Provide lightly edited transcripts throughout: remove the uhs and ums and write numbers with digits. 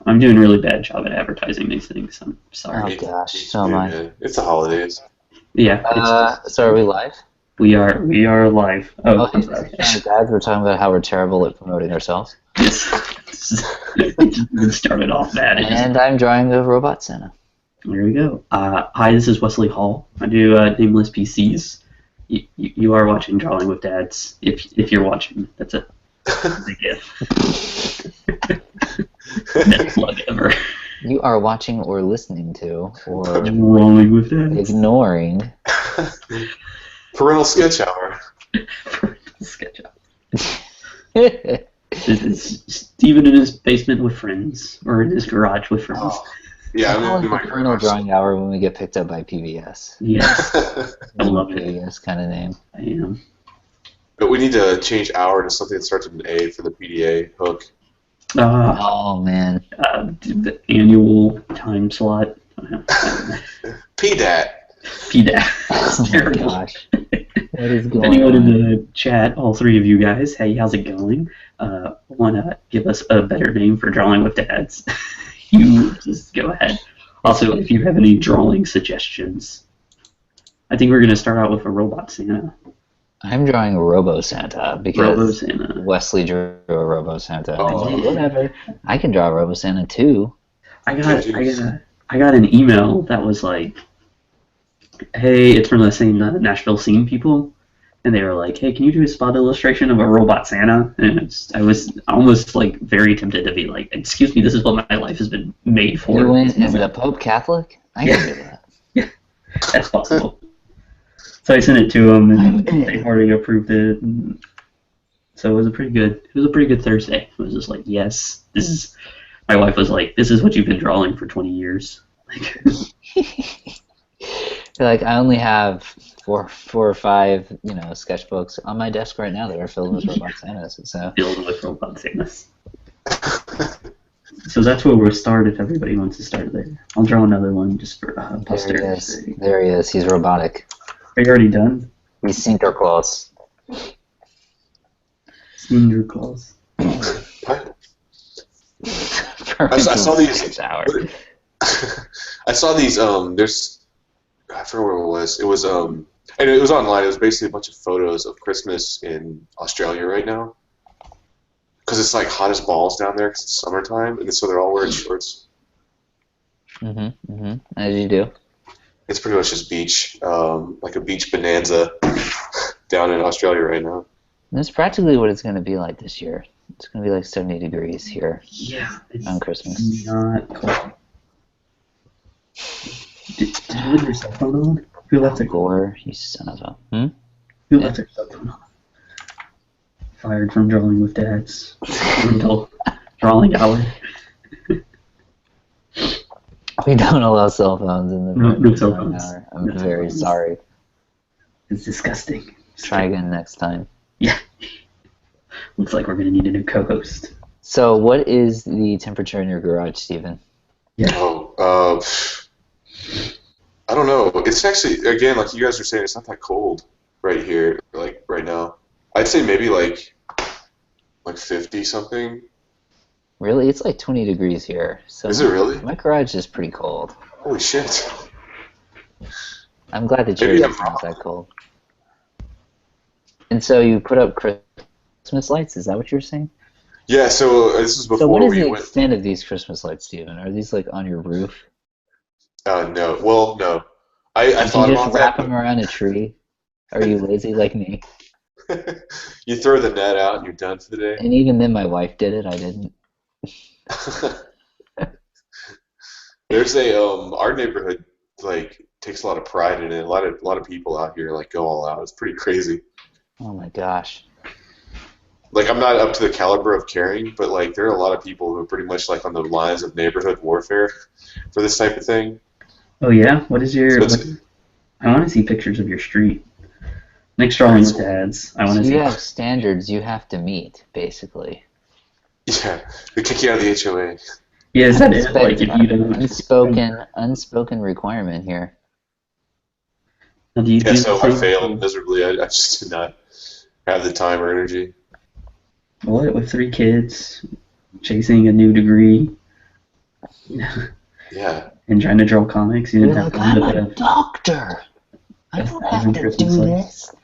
I'm doing a really bad job at advertising these things. I'm Oh sorry. gosh, so am I. Man. It's the holidays. Yeah, it's So are we live? we are live. Oh, Oh, I'm hey, this sorry. is John Dad. We're talking about how we're terrible at promoting ourselves. It just started off bad. And I'm drawing a robot Santa. There we go. Hi, this is Wesley Hall. I do nameless PCs. You are watching Drawing with Dads. If you're watching, that's a big if. Best plug ever. You are watching or listening to or Drawing with Dads. ignoring. Parental sketch hour. Sketch up. This is Steven in his basement with friends, or in his garage with friends. Oh. Yeah, How I'm is in the my parental garage. drawing hour when we get picked up by PBS? Yes, I love it. PBS kind of name. I am. But we need to change hour to something that starts with an A for the PDA hook. Oh man. The annual time slot. PDAT. PDAT. Oh my Terrible. gosh. What is going Anyone in on? the chat, all three of you guys, hey, how's it going? Want to give us a better name for Drawing with Dads? You just go ahead. Also, if you have any drawing suggestions, I think we're going to start out with a robot Santa. I'm drawing a Robo Santa because Robo Santa. Wesley drew a Robo Santa. Oh. And whatever. I can draw a Robo Santa too. I got an email that was like, hey, it's from the same Nashville Scene people, and they were like, hey, can you do a spot illustration of a robot Santa? And I was almost like very tempted to be like, excuse me, this is what my life has been made for. You went, is the Pope Catholic? I can do that. That's possible. So I sent it to them, and they already approved it. And so it was a pretty good Thursday. It was just like, yes, this is. My wife was like, this is what you've been drawing for 20 years. Like, Like I only have four or five, sketchbooks on my desk right now that are filled with robot Santas. So filled with robot Santas. So that's where we'll start if everybody wants to start there. I'll draw another one just for posterity. There he is. He's robotic. Are you already done? He's Santa Claus. Senior Claus. I saw these. Hour. I saw these. There's. I forget what it was. It was. And it was online. It was basically a bunch of photos of Christmas in Australia right now. Because it's like hot as balls down there because it's summertime, and so they're all wearing shorts. As you do. It's pretty much just beach, like a beach bonanza down in Australia right now. And that's practically what it's going to be like this year. It's going to be like 70 degrees here on Christmas. Not cold. Did you leave your cell phone on? Who left their Gore, you son of a... Who left their cell phone on? Fired from Drawing with Dads. Until drawing hour. We don't allow cell phones in the No cell phones. hour. I'm No very phones. sorry. It's disgusting. Try again next time. Yeah. Looks like we're going to need a new co-host. So what is the temperature in your garage, Steven? Yeah. Oh, I don't know. It's actually, again, like you guys were saying, it's not that cold right here, like right now. I'd say maybe like 50 something. Really? It's like 20 degrees here. So Is it really? My garage is pretty cold. Holy shit. I'm glad that Maybe yours I'm is not that cold. And so you put up Christmas lights? Is that what you're saying? Yeah, so this is before So what is we the went. extent of these Christmas lights, Steven? Are these like on your roof? No. Well, no. I Did thought you just about wrap that. them around a tree? Are you lazy like me? You throw the net out and you're done for the day. And even then my wife did it, I didn't. There's our neighborhood like takes a lot of pride in it. A lot of people out here like go all out. It's pretty crazy. Oh my gosh. Like I'm not up to the caliber of caring, but like there are a lot of people who are pretty much like on the lines of neighborhood warfare for this type of thing. Oh, yeah? What is your... So I want to see pictures of your street. Next Drawing with Dads. I want to So see... you have standards you have to meet, basically. Yeah, they kick you out of the HOA. Yeah, is that it? Like, if you don't... Unspoken requirement here. Now, do you Yeah, do so the I same failed thing? miserably. I just did not have the time or energy. What, with 3 kids? chasing a new degree, Yeah. and trying to draw comics. You You're didn't have like, time I'm to a put doctor. I a don't have 1,000 to Christmas do lights. this.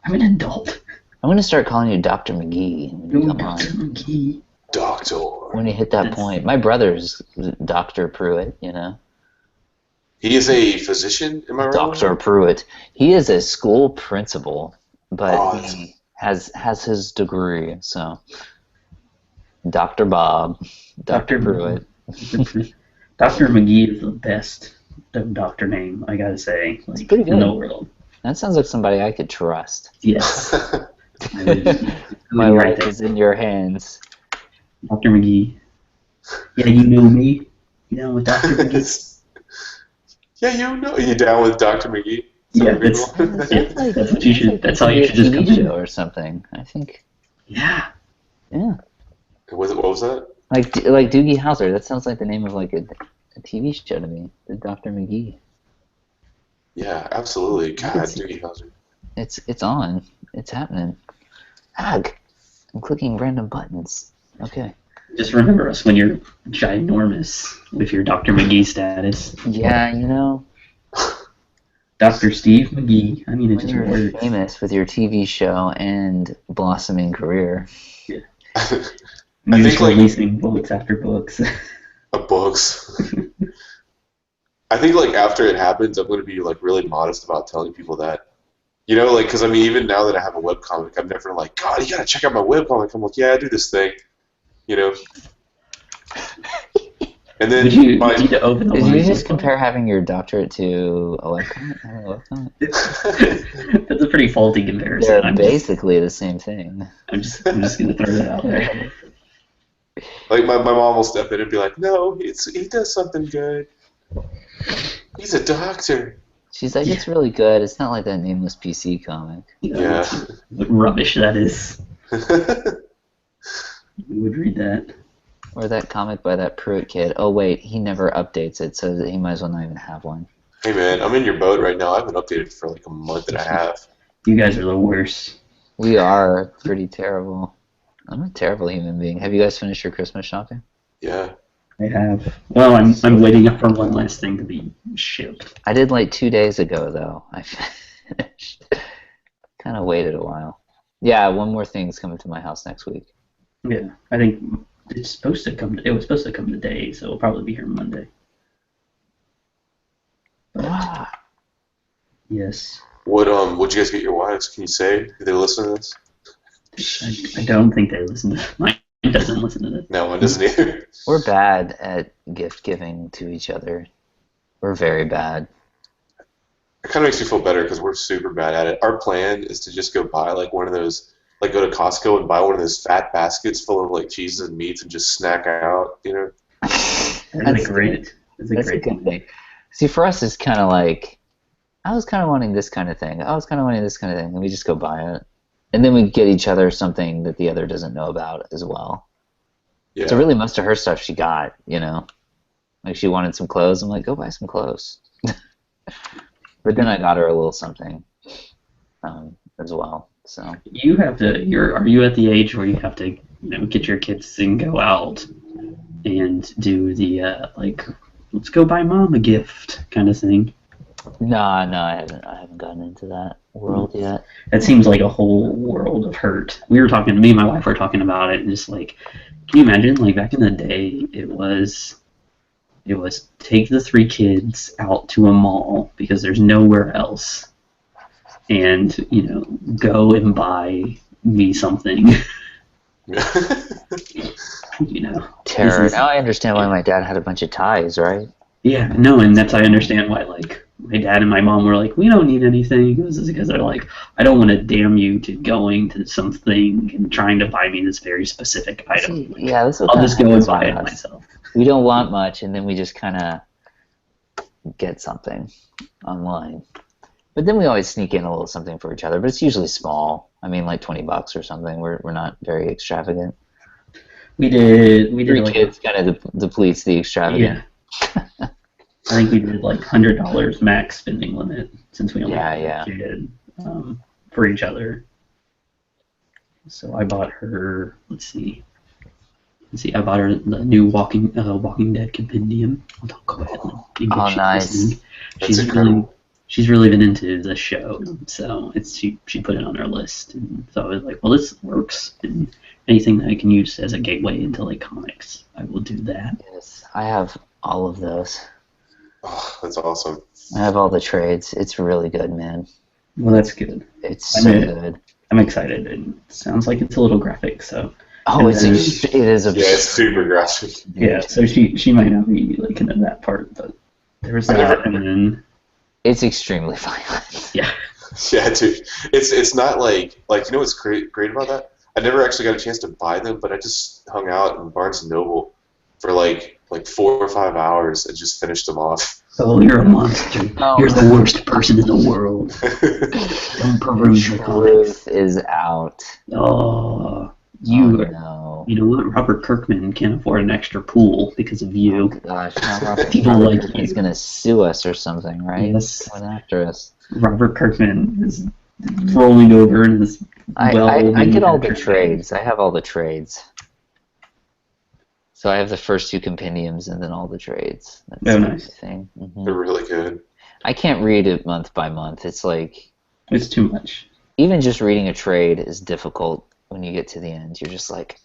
I'm an adult. I'm gonna start calling you Dr. McGee when you No, come on. Dr. McGee. Doctor. When you hit that That's- point. My brother's Dr. Pruitt, you know? He is a physician, am I right? Dr. Pruitt. He is a school principal, but Oh, he has his degree, so Dr. Bob, Dr. Pruitt. Dr. McGee is the best doctor name, I gotta say, like, pretty good. in the world. That sounds like somebody I could trust. Yes. I would, My right life there. is in your hands. Dr. McGee. Yeah, you know me. You know with Dr. McGee. Yeah, you down with Dr. McGee? Yeah, That's what you should. That's how you should just come TV in. show or something. I think. Yeah. Yeah. What was that? Like Doogie Howser. That sounds like the name of like a TV show to me. The Dr. McGee. Yeah, absolutely. I God, could see Doogie Howser. It's on. It's happening. Ag. I'm clicking random buttons. Okay. Just remember us when you're ginormous with your Dr. McGee status. Yeah, you know, Dr. Steve McGee. I mean, it when just you're works. famous with your TV show and blossoming career. I You're think, just like- releasing books after books. Of books. I think like after it happens, I'm going to be like really modest about telling people that. You know, like, because I mean, even now that I have a webcomic, I'm never like, God, you got to check out my webcomic. I'm like, yeah, I do this thing. You know? And then Would you my, need to open the Did you line? just compare having your doctorate to a webcomic? That's a pretty faulty comparison. They're I'm just, basically the same thing. I'm just gonna throw that out there. like my mom will step in and be like, no, he does something good. He's a doctor. She's like, it's really good. It's not like that nameless PC comic. You know, Yeah. what rubbish that is. We would read that. Or that comic by that Pruitt kid. Oh, wait, he never updates it, so that he might as well not even have one. Hey man, I'm in your boat right now. I haven't updated for like a month and a half. You guys are the worst. We are pretty terrible. I'm a terrible human being. Have you guys finished your Christmas shopping? Yeah. I have. Well, I'm waiting for one last thing to be shipped. I did like 2 days ago, though. I finished. Kind of waited a while. Yeah, one more thing's coming to my house next week. Yeah, I think it's supposed to come. It was supposed to come today, so it'll probably be here Monday. But, Ah, yes, What'd you guys get your wives? Can you say? Do they listen to this? I don't think they listen to. Mine doesn't listen to this. No, one doesn't either. we're bad at gift giving to each other. We're very bad. It kind of makes me feel better because we're super bad at it. Our plan is to just go buy like one of those, like go to Costco and buy one of those fat baskets full of like cheeses and meats and just snack out, you know? That's great. That's a That's a great good thing. See, for us, it's kind of like, I was kind of wanting this kind of thing. I was kind of wanting this kind of thing. And we just go buy it. And then we get each other something that the other doesn't know about as well. Yeah. So really, most of her stuff she got, you know. Like she wanted some clothes. I'm like, go buy some clothes. But then I got her a little something as well. So You have to. Are you at the age where you have to, get your kids to go out and do the like, let's go buy mom a gift kind of thing? no, I haven't gotten into that world yet. That seems like a whole world of hurt. Me and my wife were talking about it, and just like, can you imagine? Like back in the day, it was take the 3 kids out to a mall because there's nowhere else, and go and buy me something. Terror. This is- Now I understand why my dad had a bunch of ties, right? Yeah, no, and that's I understand why like my dad and my mom were like, we don't need anything. This is because they're like, I don't want to damn you to going to something and trying to buy me this very specific item. See, Like, yeah, this is what I'll kinda just go and happens buy with it us. myself. We don't want much, and then we just kind of get something online. But then we always sneak in a little something for each other, but it's usually small. I mean, like $20 or something. We're not very extravagant. We did 3 like kids kind of depletes the extravagant. yeah. I think we did like $100 max spending limit since we only had Yeah. a kid for each other. So I bought her. Let's see. Let's see, I bought her the new Walking Dead compendium. I'll go ahead and Oh, she's nice. listening. That's incredible. She's really been into the show, so she put it on her list, and so I was like, well, this works, and anything that I can use as a gateway into like comics, I will do that. Yes, I have all of those. Oh, that's awesome. I have all the trades. It's really good, man. Well, that's good. It's so good. I'm excited. It sounds like it's a little graphic, so. Oh, it is. Yeah, it's super graphic. Yeah, so she might not be like into that part, but there was that, and then. It's extremely violent. Yeah. Yeah, dude. It's not like you know what's great about that? I never actually got a chance to buy them, but I just hung out in Barnes and Noble for like 4 or 5 hours and just finished them off. Oh, you're a monster. Oh, you're the worst person in the world. Don't peruse the comics. Truth is out. Oh, no. You know what? Robert Kirkman can't afford an extra pool because of you. Oh, gosh, now Robert People like Kirkman's you. gonna sue us or something, right? Yes. Coming after us. Robert Kirkman is rolling over in his I get all the trades. I have all the trades. So I have the first 2 compendiums and then all the trades. That's Oh, nice. thing. Mm-hmm. They're really good. I can't read it month by month. It's like It's too much. even just reading a trade is difficult when you get to the end. You're just like,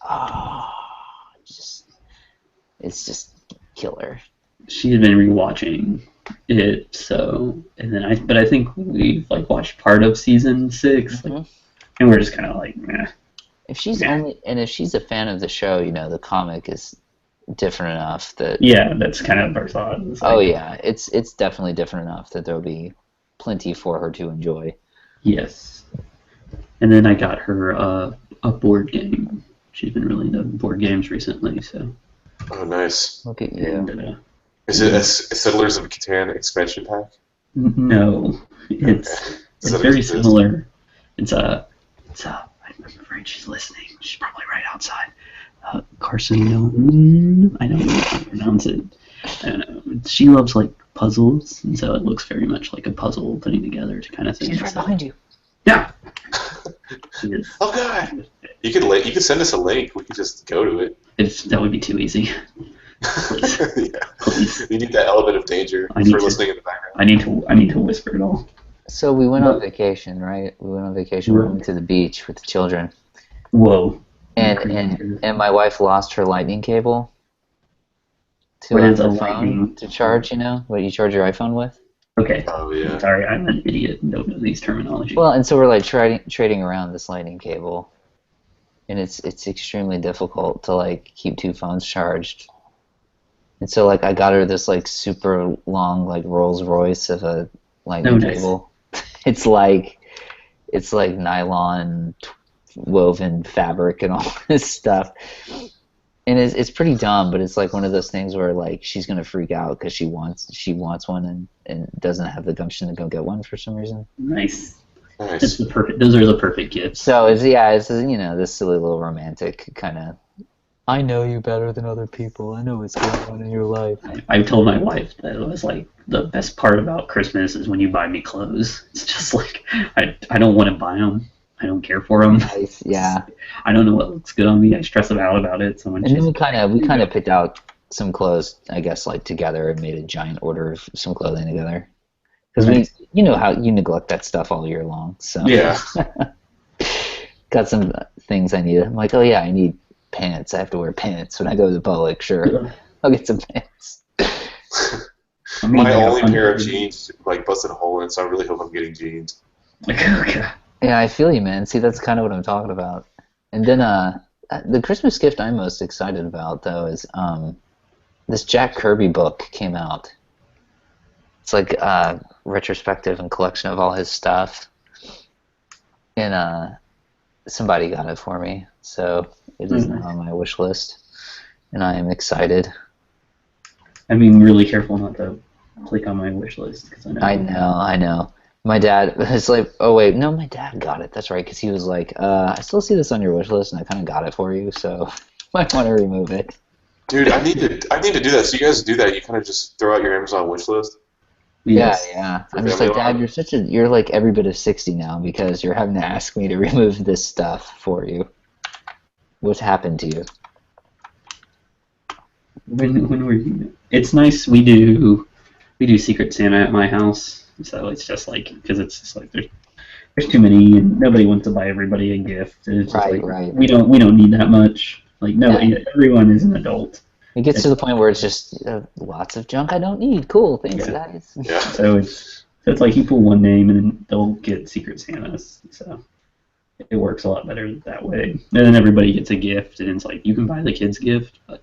it's just killer. She had been rewatching it, so and then I think we've like watched part of season 6, like, and we're just kind of like, meh. If she's if she's a fan of the show, you know, the comic is different enough that that's kind of our thought. It's oh like, yeah, it's definitely different enough that there'll be plenty for her to enjoy. Yes. And then I got her a board game. She's been really into board games recently, so. Oh, nice. Look at you. And, Is it a Settlers of Catan expansion pack? no, it's very similar. It's I'm afraid she's listening. She's probably right outside. Carcinone. I don't know how to pronounce it. I don't know. She loves like puzzles, and so it looks very much like a puzzle putting together to kind of thing. She's right behind you. Yeah. She is. Oh god! You could send us a link. We could just go to it. That would be too easy. Please. Yeah. Please. You need that element of danger for listening in the background. I need to whisper it all. So we went on vacation, right? We went on vacation. We went to the beach with the children. Whoa. And my wife lost her lightning cable to the phone to charge. You know what you charge your iPhone with? Okay. Oh yeah. Sorry, I'm an idiot and don't know these terminology. Well, and so we're like trading around this lightning cable, and it's extremely difficult to like keep 2 phones charged. And so like I got her this like super long like Rolls Royce of a lightning cable. It's like nylon woven fabric and all this stuff. And it's pretty dumb, but it's like one of those things where like she's gonna freak out because she wants one and doesn't have the gumption to go get one for some reason. Nice. Nice. Those are the perfect gifts. So it's you know, this silly little romantic kind of. I know you better than other people. I know what's going on in your life. I told my wife that it was like the best part about Christmas is when you buy me clothes. It's just like I don't want to buy them. I don't care for them. Nice, yeah. I don't know what looks good on me. I stress about it. So when and then we kind of picked out some clothes, I guess, like together and made a giant order of some clothing together. Because you know how you neglect that stuff all year long. So Yeah. Got some things I need. I'm like, oh yeah, I need pants. I have to wear pants when I go to the public. Sure, I'll get some pants. My only pair of jeans like busted a hole in, so I really hope I'm getting jeans. Okay. Yeah, I feel you, man. See, that's kind of what I'm talking about. And then the Christmas gift I'm most excited about, though, is this Jack Kirby book came out. It's like a retrospective and collection of all his stuff. And somebody got it for me, so it is now on my wish list. And I am excited. I'm being really careful not to click on my wish list. Cause I know. My dad was like, oh wait, no, my dad got it. That's right, because he was like, I still see this on your wish list, and I kind of got it for you, so might want to remove it. Dude, I need to do that. So you guys do that? You kind of just throw out your Amazon wish list? Yes. Yeah. I'm just like, Dad, you're like every bit of 60 now because you're having to ask me to remove this stuff for you. What's happened to you? when we, it's nice. We do Secret Santa at my house, so it's just like because it's just like there's too many and nobody wants to buy everybody a gift. And it's just Right, like right. we don't need that much. Like no, Yeah. everyone is an adult. It gets to the point where it's just lots of junk I don't need. Cool, thanks, Yeah. guys. Yeah. So it's like you pull one name and then they'll get Secret Santas. So it works a lot better that way. And then everybody gets a gift, and it's like you can buy the kids gift, but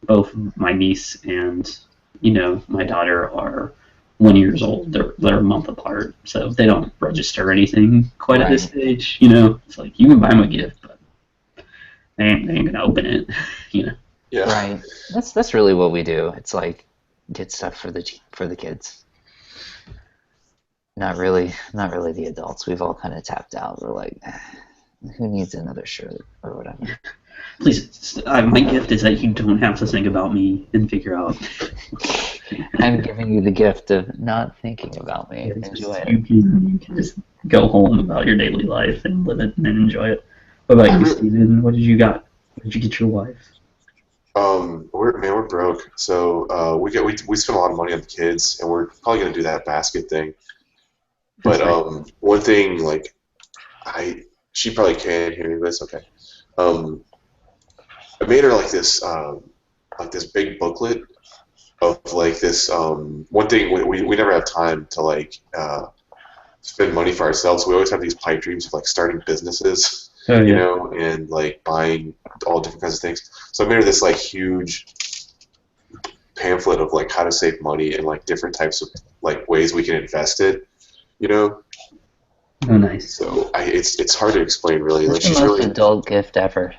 both my niece and my daughter are 1 year old. They're a month apart, so they don't register anything quite at this Right. stage. It's like you can buy them a gift, but they ain't gonna open it. Yeah. Right. That's really what we do. It's like get stuff for the kids. Not really the adults. We've all kind of tapped out. We're like, who needs another shirt or whatever? Please, my gift is that you don't have to think about me and figure out. I'm giving you the gift of not thinking about me. It's Enjoy just, it. you can just go home about your daily life and live it and enjoy it. What about you, Steven? What did you got? What did you get your wife? We're broke, so we spend a lot of money on the kids, and we're probably gonna do that basket thing. But That's right. one thing, like, she probably can't hear me, but it's okay. I made her like this big booklet of like this one thing we never have time to spend money for ourselves. We always have these pipe dreams of like starting businesses, Oh you yeah. know, and like buying all different kinds of things. So I made her this like huge pamphlet of like how to save money and like different types of like ways we can invest it, you know. Oh nice. So it's hard to explain really. Like It's the she's most really adult gift ever.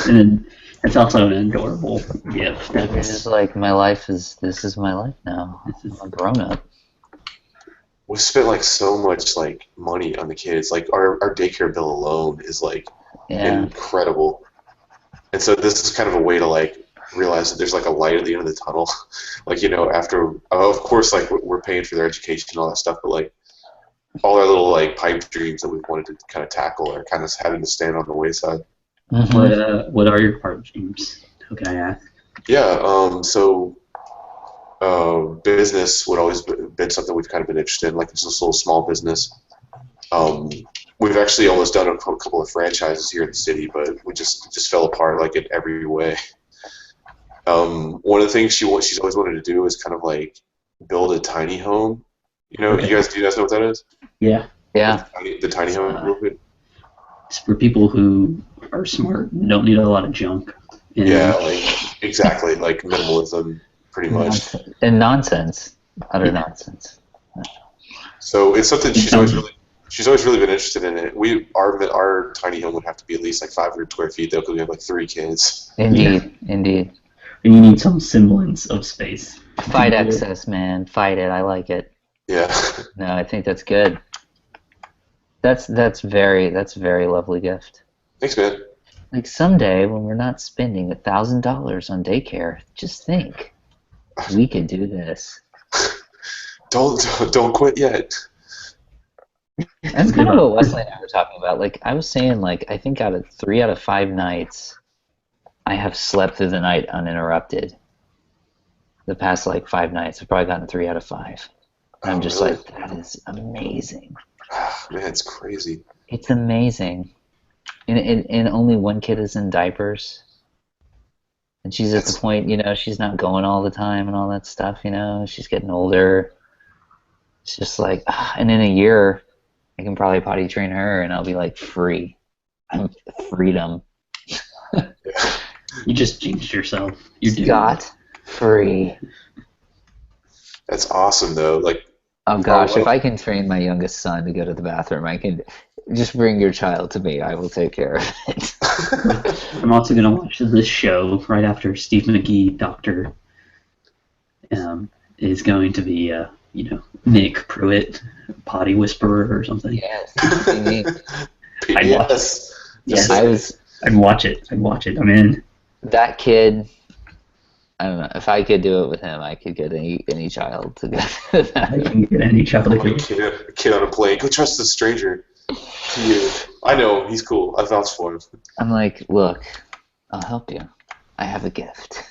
And it's also an adorable gift. It's just like this is my life now. I'm a grown up. we spent like so much like money on the kids. Like our daycare bill alone is like Yeah. incredible. And so this is kind of a way to like realize that there's like a light at the end of the tunnel. Like, you know, after of course like we're paying for their education and all that stuff, but like all our little like pipe dreams that we wanted to kind of tackle are kind of having to stand on the wayside. What are your part dreams? How can I ask? Yeah, so business would always been something we've kind of been interested in, like just this little small business. Um, we've actually almost done a couple of franchises here in the city, but we just fell apart like in every way. One of the things she's always wanted to do is kind of like build a tiny home. You know, Okay. do you guys know what that is? Yeah. Yeah. The tiny home movement. It's for people who are smart and don't need a lot of junk. And Yeah, like exactly, like minimalism, pretty much. And nonsense. Utter nonsense. So it's something she's always really been interested in it. Our tiny home would have to be at least like 500 square feet though, because we have like 3 kids. Indeed. Indeed. And you need some semblance of space. Fight excess, man. Fight it. I like it. Yeah. No, I think that's good. That's a very lovely gift. Thanks, man. Like someday when we're not spending $1,000 on daycare, just think we could do this. Don't quit yet. That's kind of what Wesley and I were talking about. Like I was saying, like I think 3 out of 5 nights, I have slept through the night uninterrupted. The past like 5 nights, I've probably gotten 3 out of 5. And I'm just really? like, that is amazing. Man, it's crazy. It's amazing. And only one kid is in diapers. And she's at the point, you know, she's not going all the time and all that stuff, you know. She's getting older. It's just like, and in a year, I can probably potty train her and I'll be like free. I'm freedom. You just jinxed yourself. You're doing Scott free. That's awesome though. Like, Oh gosh, if I can train my youngest son to go to the bathroom, I can just bring your child to me. I will take care of it. I'm also going to watch this show right after Steve McGee, Doctor, is going to be, Nick Pruitt, potty whisperer or something. Yes. I'd watch it. Yes, I'd watch it. I'm in. That kid. I don't know. If I could do it with him, I could get any child to go to that. I can get any child to a kid on a plane. Go trust the stranger. Yeah. I know he's cool. I vouch for him. I'm like, look, I'll help you. I have a gift.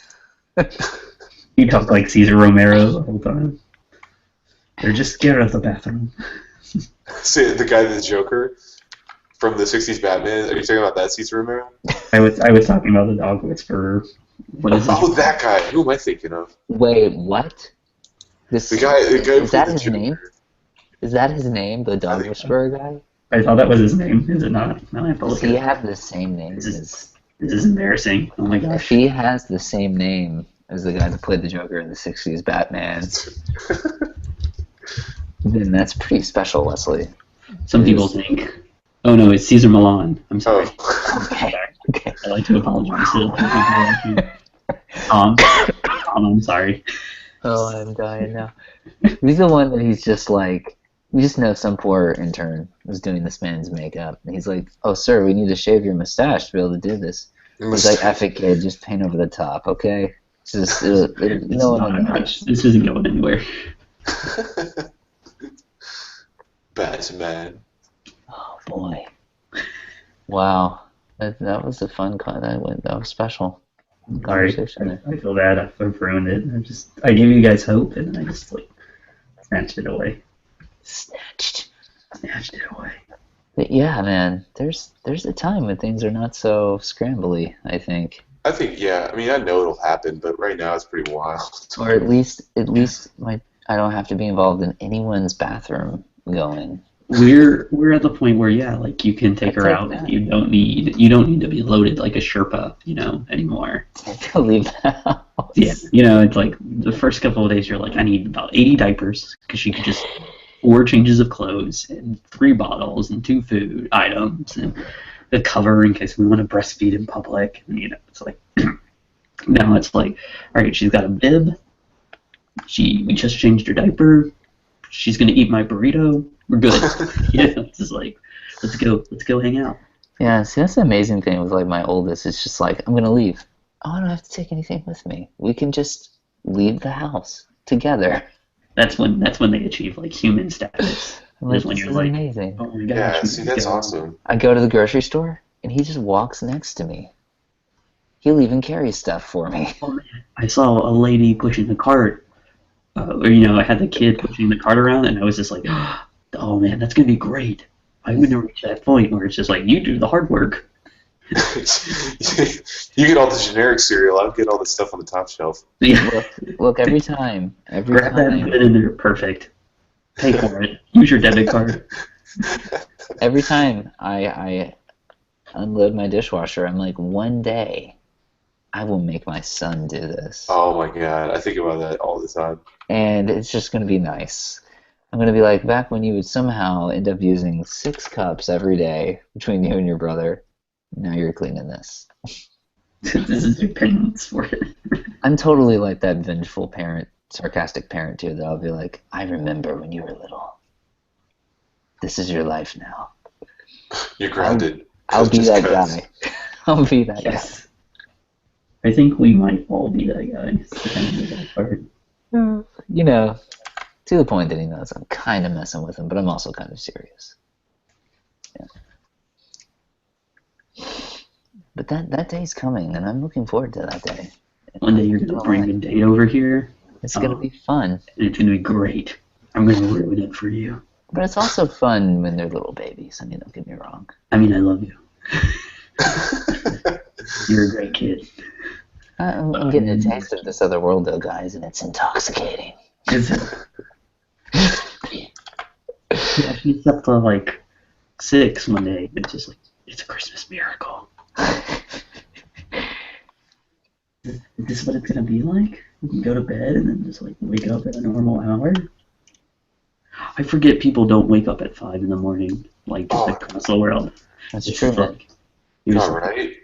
He talked like Cesar Romero the whole time. They're just scared of the bathroom. See, the guy, the Joker from the '60s Batman. Are you talking about that Cesar Romero? I was talking about the dog whisperer. What is it? Oh, that guy. Who am I thinking of? Wait, what? This The guy is that from his the Joker. name? Is that his name, the dog whisperer guy? I thought that was his name. Is it not? Now I have to Does look he at it. have the same name as? This is embarrassing. Oh my If gosh. he has the same name as the guy that played the Joker in the '60s Batman, then that's pretty special, Wesley. Some people think, oh no, it's Cesar Milan. I'm sorry. Oh. Okay. I like to apologize to the people watching. Tom, I'm sorry. Oh, I'm dying now. He's the one that he's just like, you just know some poor intern was doing this man's makeup. And he's like, oh, sir, we need to shave your mustache to be able to do this. He's like, F it, kid, just paint over the top, okay? It's just, no one will know. This isn't going anywhere. Batman. Oh, boy. Wow. That was a fun that was special. Sorry, Conversation there. I feel bad. I've ruined it. I gave you guys hope, and then I just like snatched it away. Snatched it away. But yeah, man, there's a time when things are not so scrambly, I think. I think, yeah. I mean, I know it'll happen, but right now it's pretty wild. Or at least I don't have to be involved in anyone's bathroom going. We're at the point where like you can take her take out. that. You don't need to be loaded like a Sherpa, anymore. To leave the house. Yeah, it's like the first couple of days you're like, I need about 80 diapers because she could just 4 changes of clothes and 3 bottles and 2 food items and the cover in case we want to breastfeed in public. And, it's like now it's like, all right, she's got a bib. We just changed her diaper. She's gonna eat my burrito. We're good. It's just like, let's go hang out. Yeah, see, that's the amazing thing with like my oldest. It's just like, I'm gonna leave. Oh, I don't have to take anything with me. We can just leave the house together. That's when they achieve like human status. I'm like, Is when this you're is like, amazing. oh my gosh. Yeah, we see, can that's go. awesome. I go to the grocery store, and he just walks next to me. He'll even carry stuff for me. I saw a lady pushing the cart, or I had the kid pushing the cart around, and I was just like, oh man, that's gonna be great. I'm gonna reach that point where it's just like you do the hard work. You get all the generic cereal. I'll get all the stuff on the top shelf. Yeah, Look, every time. grab that and put it in there. Perfect. Pay for it. Use your debit card. Every time I unload my dishwasher, I'm like, one day I will make my son do this. Oh my god, I think about that all the time. And it's just going to be nice. I'm going to be like, back when you would somehow end up using 6 cups every day between you and your brother, now you're cleaning this. This is your penance for it. I'm totally like that vengeful parent, sarcastic parent too, that I'll be like, I remember when you were little. This is your life now. You're grounded. I'll be Just that 'cause. guy. I'll be that Yes. I think we might all be that guy. It's the kind of that part. guy. To the point that he knows I'm kind of messing with him, but I'm also kind of serious. Yeah. But that day's coming, and I'm looking forward to that day. One day you're gonna bring a date over here. It's going to be fun. And it's gonna be great. I'm gonna ruin it for you. But it's also fun when they're little babies. I mean, don't get me wrong. I mean, I love you. You're a great kid. I'm getting a taste of this other world, though, guys, and it's intoxicating. Is it? Yeah, she slept till like 6 one day. It's just like, it's a Christmas miracle. Is this what it's gonna be like? You can go to bed and then just like wake up at a normal hour? I forget people don't wake up at 5 in the morning, like just across the world. That's It's true, just man. like, you're just All like, right.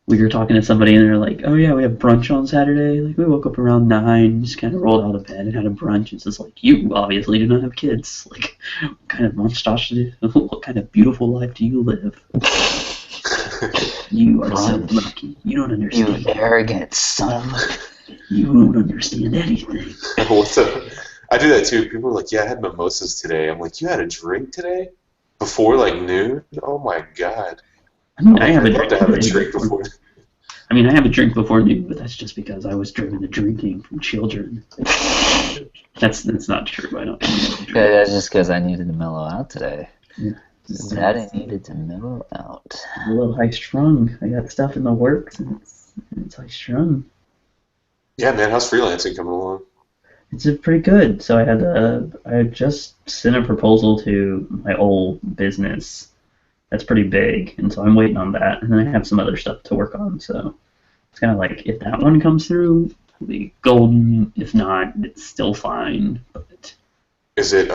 we were talking to somebody and they're like, oh yeah, we have brunch on Saturday. Like we woke up around 9, just kind of rolled out of bed and had a brunch. It's just like, you obviously do not have kids. Like, what kind of what kind of beautiful life do you live? You are so lucky. You don't You understand. arrogant son of a... You don't understand anything. What's up? I do that too. People are like, yeah, I had mimosas today. I'm like, you had a drink today? Before like noon? Oh my god. I mean, I I'd have love to have a drink before. before. I mean, I have a drink before noon, but that's just because I was driven to drinking from children. That's not true. I don't. Yeah, that's just because I needed to mellow out today. Yeah. Daddy needed to mellow out. I'm a little high strung. I got stuff in the works, and it's high strung. Yeah, man, how's freelancing coming along? It's pretty good. So I just sent a proposal to my old business. That's pretty big, and so I'm waiting on that, and then I have some other stuff to work on. So it's kind of like if that one comes through, it'll be golden. If not, it's still fine. But Is it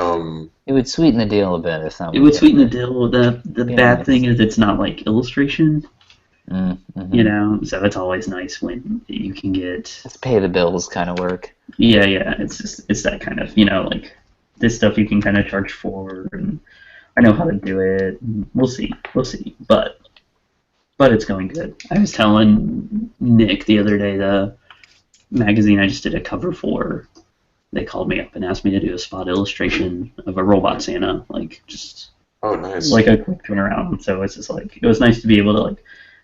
It would sweeten the deal a bit if that. it would sweeten the deal. The Yeah, bad nice. thing is it's not like illustration, Mm-hmm. you know. So it's always nice when you can get. It's pay the bills kind of work. Yeah, yeah. It's that kind of, like this stuff you can kind of charge for, and I know how to do it. And we'll see, but it's going good. I was telling Nick the other day, the magazine I just did a cover for, they called me up and asked me to do a spot illustration of a robot Santa, like just oh nice. like a quick turnaround. So it's just like it was nice to be able to like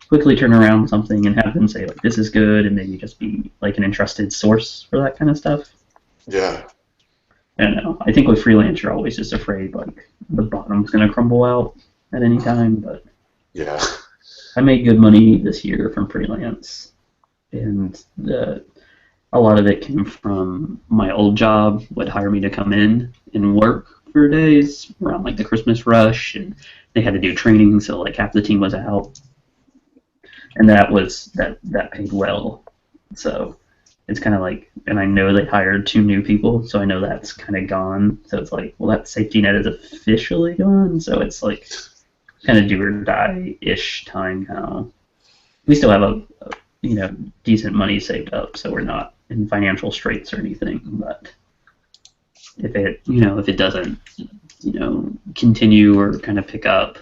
quickly turn around something and have them say like this is good, and maybe just be like an entrusted source for that kind of stuff. Yeah. I don't know. I think with freelance, you're always just afraid like the bottom's gonna crumble out at any time. But Yeah. I made good money this year from freelance, and a lot of it came from my old job. Would hire me to come in and work for days around like the Christmas rush, and they had to do training, so like half the team was out, and that paid well. So it's kind of like, and I know they hired 2 new people, so I know that's kind of gone. So it's like, well, that safety net is officially gone. So it's like kind of do or die ish time now. We still have a decent money saved up, so we're not in financial straits or anything. But if it doesn't continue or kind of pick up,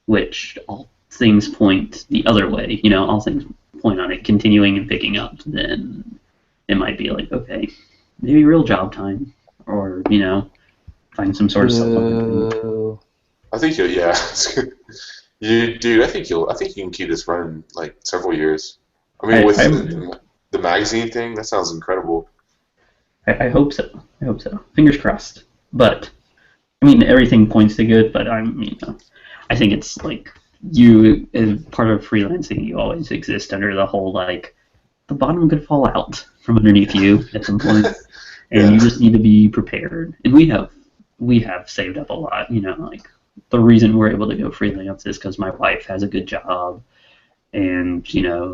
which all things point the other way, all things point on it continuing and picking up, then it might be like, okay, maybe real job time, or find some sort of supplement thing. Ooh. I think you'll yeah. Dude, I think you can keep this running like several years. I mean, with the magazine thing, that sounds incredible. I hope so. Fingers crossed. But I mean, everything points to good. But I think it's like you, as part of freelancing, you always exist under the whole like the bottom could fall out from underneath you at some point, and you just need to be prepared. And we have saved up a lot. Like the reason we're able to go freelance is because my wife has a good job, and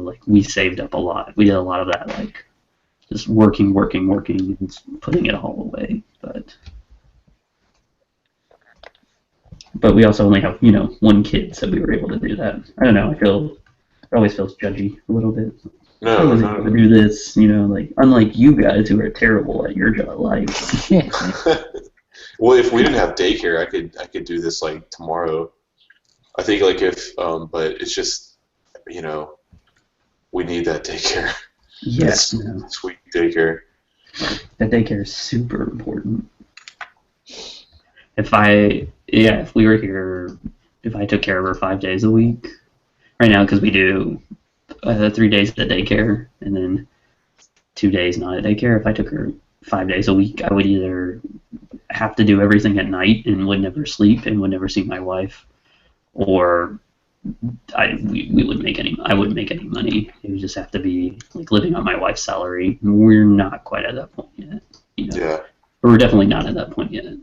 like we saved up a lot. We did a lot of that, like just working, and putting it all away. But we also only have 1 kid, so we were able to do that. I don't know. It always feels judgy a little bit. I was able to do this, like unlike you guys who are terrible at your job life. Well, if we didn't have daycare, I could do this like tomorrow. I think like if but it's just we need that daycare. Yes, Sweet daycare. that daycare is super important. If we were here, if I took care of her 5 days a week, right now, because we do 3 days at daycare and then 2 days not at daycare. If I took her 5 days a week, I would either have to do everything at night and would never sleep and would never see my wife, or I wouldn't make any money. It would just have to be like living on my wife's salary. We're not quite at that point yet. Yeah. But we're definitely not at that point yet.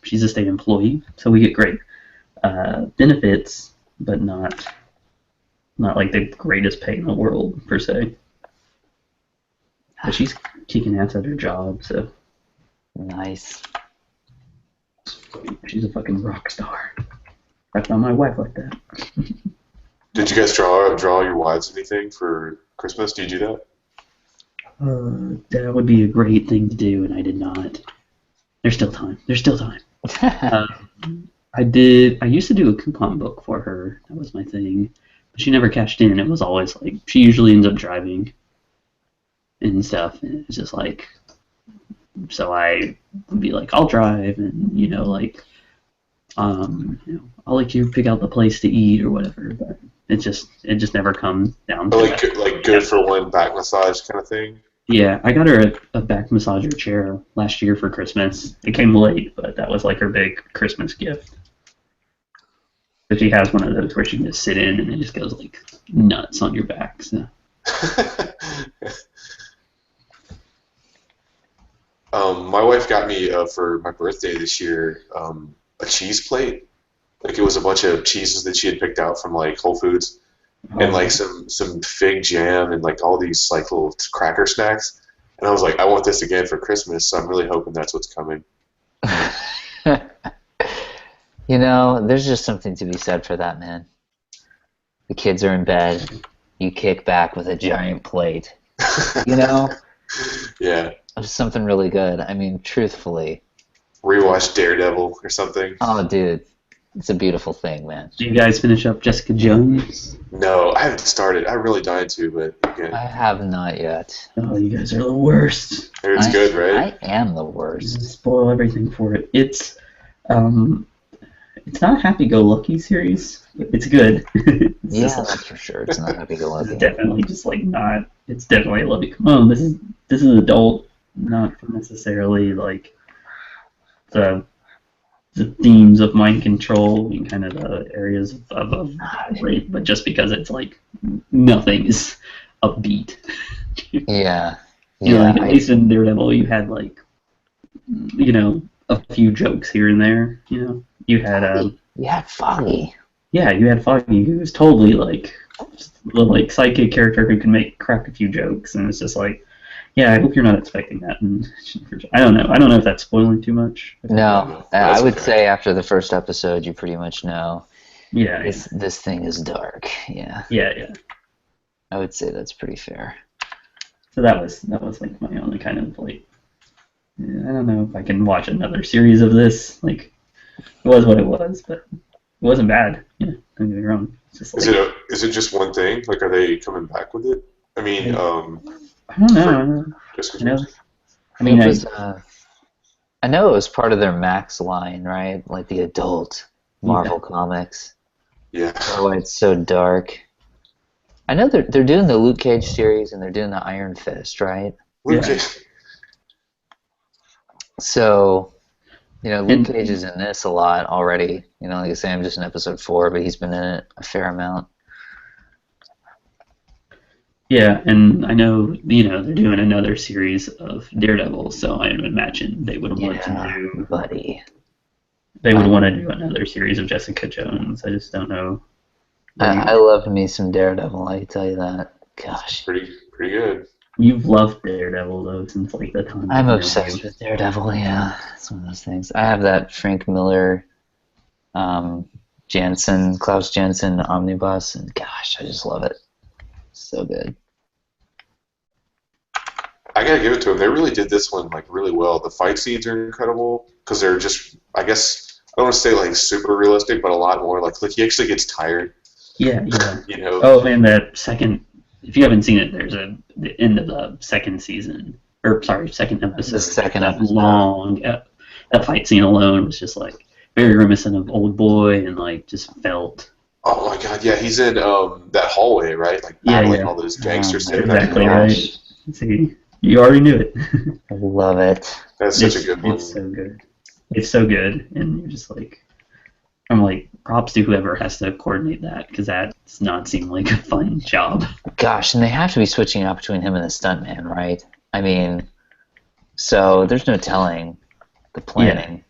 She's a state employee, so we get great benefits, but not like the greatest pay in the world per se. But she's kicking ass at her job, so Nice. she's a fucking rock star. I found my wife like that. Did you guys draw your wives anything for Christmas? Do you do that? That would be a great thing to do, and I did not. There's still time. I used to do a coupon book for her. That was my thing. But she never cashed in. It was always like, she usually ends up driving and stuff. And it was just like, so I would be like, I'll drive. And, like, I'll let you pick out the place to eat or whatever, but it just never comes down to Or that. like good for one back massage kind of thing. Yeah, I got her a back massager chair last year for Christmas. It came late, but that was like her big Christmas gift. But she has one of those where she can just sit in and it just goes like nuts on your back. So. My wife got me for my birthday this year a cheese plate. Like it was a bunch of cheeses that she had picked out from like Whole Foods, and like some fig jam and like all these like little cracker snacks. And I was like, I want this again for Christmas, so I'm really hoping that's what's coming. You know, there's just something to be said for that, man. The kids are in bed. You kick back with a giant plate. You know? Yeah. It's something really good. I mean, truthfully. Rewatch Daredevil or something. Oh, dude. It's a beautiful thing, man. Do you guys finish up Jessica Jones? No, I haven't started. I really dying to, but again. I have not yet. Oh, you guys are the worst. It's good, right? I am the worst. Spoil everything for it. It's not a happy-go-lucky series. It's good. Yeah, that's for sure. It's not happy-go-lucky. It's definitely just like not. It's definitely like, come on, this is adult, not necessarily like the themes of mind control and kind of the areas of rape, but just because it's like nothing is upbeat. Yeah. Like at least in Daredevil, you had like a few jokes here and there. You had You had Foggy. Yeah, you had Foggy, who was totally like the like psychic character who can crack a few jokes, and it's just like, yeah, I hope you're not expecting that. And I don't know. I don't know if that's spoiling too much. No, I would say after the first episode, you pretty much know. Yeah. This thing is dark. Yeah. Yeah. I would say that's pretty fair. So that was like my only kind of like, I don't know if I can watch another series of this. Like, it was what it was, but it wasn't bad. Yeah, don't get me wrong. It's just like, is it just one thing? Like, are they coming back with it? I mean, I don't know. I mean, I know it was part of their Max line, right? Like the adult Marvel comics. Yeah. Oh, it's so dark. I know they're doing the Luke Cage series and they're doing the Iron Fist, right? Luke Cage. So, Luke Cage is in this a lot already. Like I say, I'm just in episode 4, but he's been in it a fair amount. Yeah, and I know, they're doing another series of Daredevil, so I imagine they would want to do... buddy. They would want to do another series of Jessica Jones. I just don't know. I loved me some Daredevil, I can tell you that. Gosh. Pretty good. You've loved Daredevil, though, since, like, the time... I'm obsessed with Daredevil, yeah. It's one of those things. I have that Frank Miller, Klaus Janson omnibus, and gosh, I just love it. So good. I gotta give it to them. They really did this one like really well. The fight scenes are incredible because they're just, I guess, I don't want to say like super realistic, but a lot more like he actually gets tired. Yeah. Oh, and the second, if you haven't seen it, there's the end of the second season, or sorry, second episode. The second episode. Long, that fight scene alone was just like very reminiscent of Old Boy and like just felt. Oh my God, yeah, he's in that hallway, right? Like battling all those gangsters. Exactly right. See, you already knew it. I love it. That's such a good one. It's so good. It's so good, and you're just like, I'm like, props to whoever has to coordinate that, because that does not seem like a fun job. Gosh, and they have to be switching out between him and the stuntman, right? I mean, so there's no telling the planning.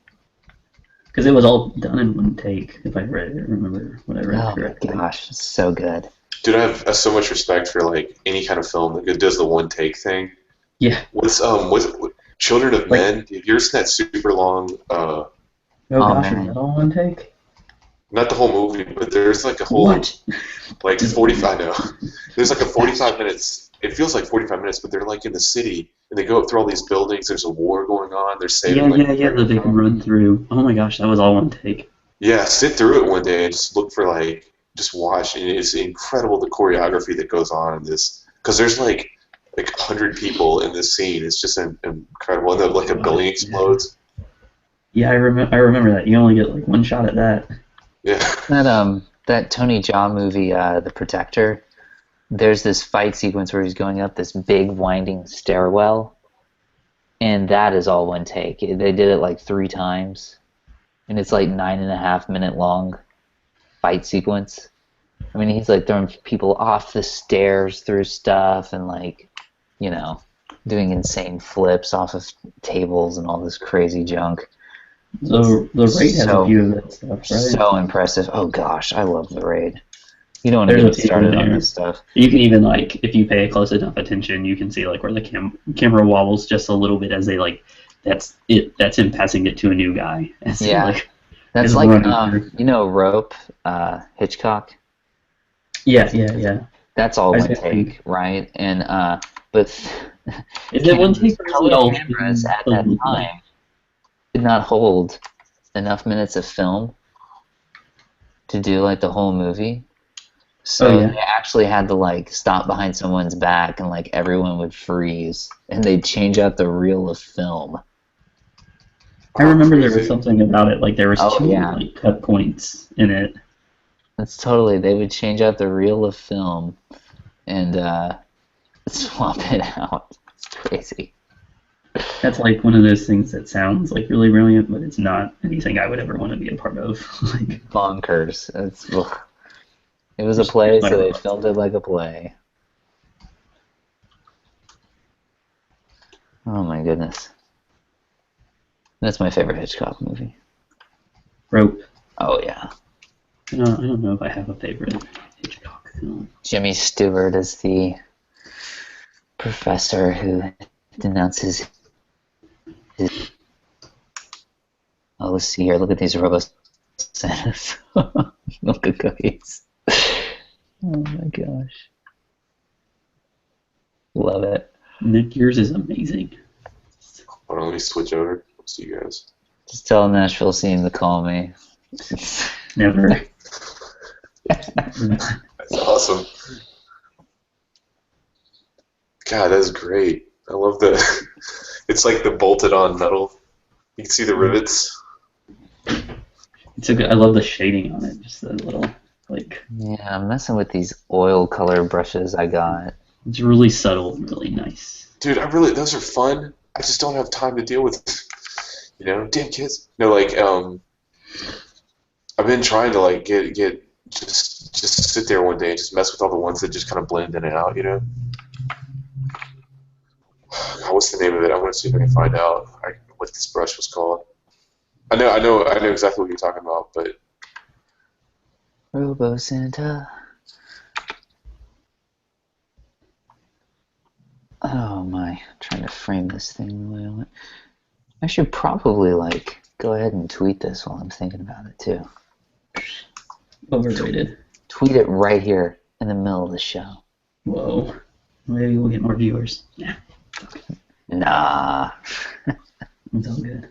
Because it was all done in one take, if I remember what I read correctly. Oh my gosh, it's so good. Dude, I have so much respect for like any kind of film that does the one take thing. Yeah. With Children of Men, have you ever seen that super long? Oh gosh, is that all one take? Not the whole movie, but there's like a whole like 45. No, there's like a 45 minutes. It feels like 45 minutes, but they're like in the city and they go up through all these buildings. There's a war going on. They're saving. The big run through. Oh my gosh, that was all one take. Yeah, sit through it one day and just look for just watch, and it's incredible the choreography that goes on in this, because there's like 100 people in this scene. It's just incredible, and then like a building explodes. Yeah, I remember that. You only get like one shot at that. Yeah. That Tony Jaa movie, The Protector. There's this fight sequence where he's going up this big winding stairwell, and that is all one take. They did it like 3 times, and it's like 9.5 minute long fight sequence. I mean, he's like throwing people off the stairs through stuff, and like, doing insane flips off of tables and all this crazy junk. The Raid has a few of that stuff, right? So impressive. Oh gosh, I love the Raid. You don't want to There's get started on this stuff. You can even, like, if you pay close enough attention, you can see like where the camera wobbles just a little bit as they like that's him passing it to a new guy. Yeah, that's like Rope, Hitchcock. Yeah. That's all one take, right? And but is it one take? Color cameras at that time did not hold enough minutes of film to do like the whole movie. So they actually had to like stop behind someone's back and like everyone would freeze and they'd change out the reel of film. I remember there was something about it, like there was two like, cut points in it. That's totally, they would change out the reel of film and swap it out. It's crazy. That's like one of those things that sounds like really brilliant, but it's not anything I would ever want to be a part of. Like, bonkers. It was a play, so they filmed it like a play. Oh my goodness. That's my favorite Hitchcock movie. Rope. Oh yeah. I don't know if I have a favorite Hitchcock film. Jimmy Stewart is the professor who denounces his... Oh, let's see here. Look at these robust Santas. Milk and cookies. Oh my gosh. Love it. Nick, yours is amazing. Why don't we switch over? We'll see you guys. Just tell Nashville Scene to call me. Never. That's awesome. God, that's great. I love the... It's like the bolted on metal. You can see the rivets. It's a good... I love the shading on it. Just the little... Like, yeah, I'm messing with these oil color brushes I got. It's really subtle and really nice. Dude, those are fun. I just don't have time to deal with, damn kids. No, like, I've been trying to like get just sit there one day and just mess with all the ones that just kind of blend in and out, God, what's the name of it? I want to see if I can find out what this brush was called. I know exactly what you're talking about, but. Robo Santa. Oh my, I'm trying to frame this thing the way I want. I should probably like go ahead and tweet this while I'm thinking about it too. Overrated. Tweet it right here in the middle of the show. Whoa. Maybe we'll get more viewers. Yeah. Okay. Nah. It's all good.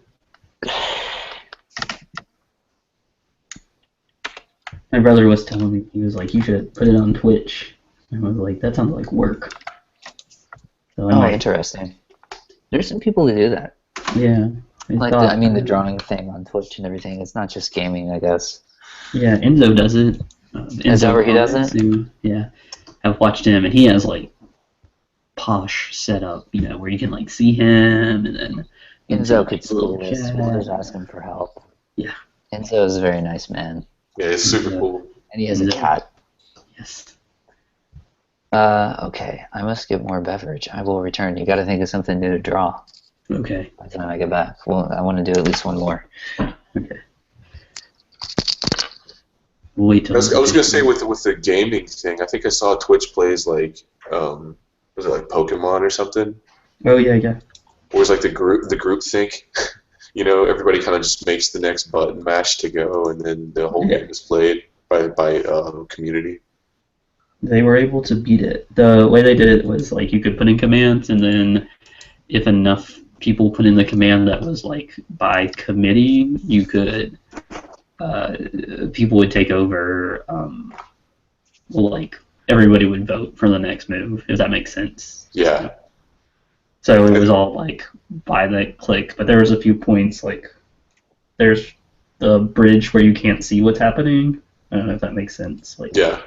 My brother was telling me, he was like, you should put it on Twitch. And I was like, that sounds like work. So interesting. There's some people who do that. Yeah. Like, the drawing thing on Twitch and everything. It's not just gaming, I guess. Yeah, Enzo does it. Is that where he does it? Yeah. I've watched him, and he has, like, posh setup, where you can, like, see him, and then... Enzo could see this. We'll just ask him for help. Yeah. Enzo is a very nice man. Yeah, it's super cool. And he has a cat. Yes. Okay. I must get more beverage. I will return. You gotta think of something new to draw. Okay. By the time I get back. Well, I want to do at least one more. Okay. Wait till I was gonna say with the gaming thing, I think I saw Twitch plays like was it like Pokemon or something? Oh yeah. Or was like the group think? Everybody kind of just makes the next button mash to go, and then the whole game is played by community. They were able to beat it. The way they did it was like you could put in commands, and then if enough people put in the command that was like by committee, you could people would take over. Like everybody would vote for the next move, if that makes sense. Yeah. So it was all like by that click, but there was a few points like there's the bridge where you can't see what's happening. I don't know if that makes sense. Like, Yeah.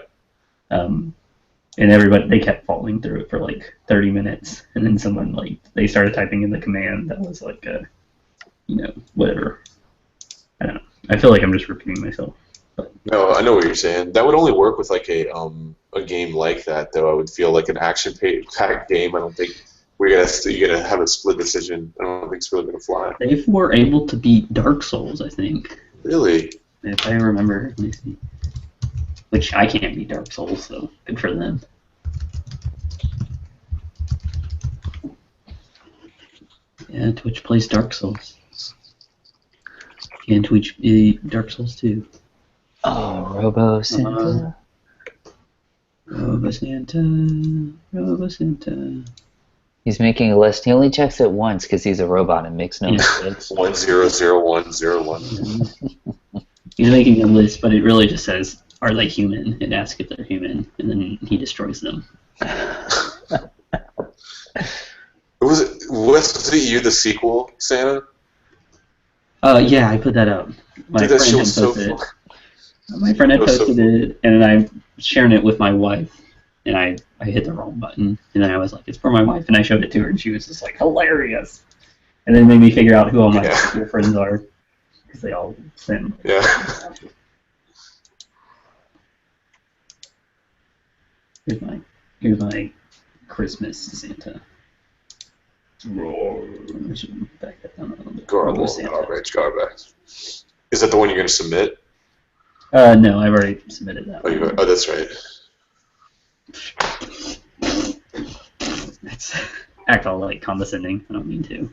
And everybody, they kept falling through it for like 30 minutes, and then someone like they started typing in the command that was like whatever. I don't know. I feel like I'm just repeating myself. But No, I know what you're saying. That would only work with like a game like that, though. I would feel like an action-packed game. I don't think you're gonna have a split decision. I don't think it's really gonna fly. they were able to beat Dark Souls, I think. Really? If I remember, let me see. Which I can't beat Dark Souls, so good for them. Yeah, Twitch plays Dark Souls. And Twitch Dark Souls 2. Oh, Robo Santa. Robo Santa, Robo Santa. He's making a list. He only checks it once because he's a robot and makes no mistakes. 100101. He's making a list, but it really just says, "Are they human?" It asks if they're human, and then he destroys them. Was it you, the sequel, Santa? Yeah, I put that up. Dude, that shit was so fun. My friend had It was so posted it, and then I sharing it with my wife, and I hit the wrong button, and then I was like, "It's for my wife," and I showed it to her, and she was just like, "Hilarious!" And then it made me figure out who all my school friends are, because they all sent. Yeah. Here's my Christmas Santa. I should back that down a little bit. Robo Santa. Garbage. Is that the one you're going to submit? No, I've already submitted that. Oh, that's right. That's act all like condescending. I don't mean to.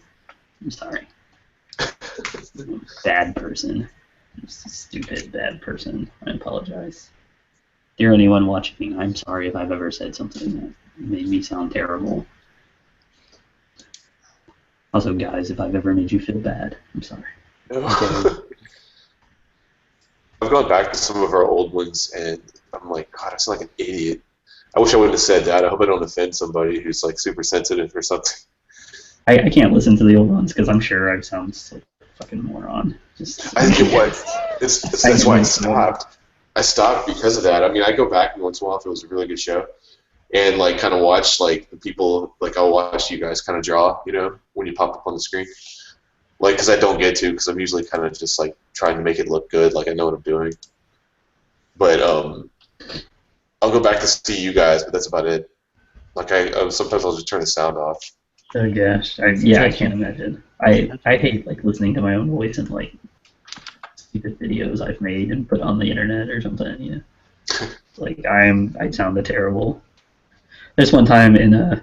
I'm sorry. Bad person. Just a stupid bad person. I apologize. Dear anyone watching, I'm sorry if I've ever said something that made me sound terrible. Also, guys, if I've ever made you feel bad, I'm sorry. I've gone back to some of our old ones, and I'm like, God, I sound like an idiot. I wish I wouldn't have said that. I hope I don't offend somebody who's like super sensitive or something. I can't listen to the old ones because I'm sure I sound like a fucking moron. That's why I stopped. I stopped because of that. I mean, I go back once in a while if it was a really good show, and like kind of watch like the people. Like I'll watch you guys kind of draw, when you pop up on the screen. Like, because I don't get to, because I'm usually kind of just like trying to make it look good, like I know what I'm doing. But I'll go back to see you guys, but that's about it. Like sometimes I'll just turn the sound off. Oh gosh, I can't imagine. I hate like listening to my own voice and like stupid videos I've made and put on the internet or something. Like I sounded terrible. This one time in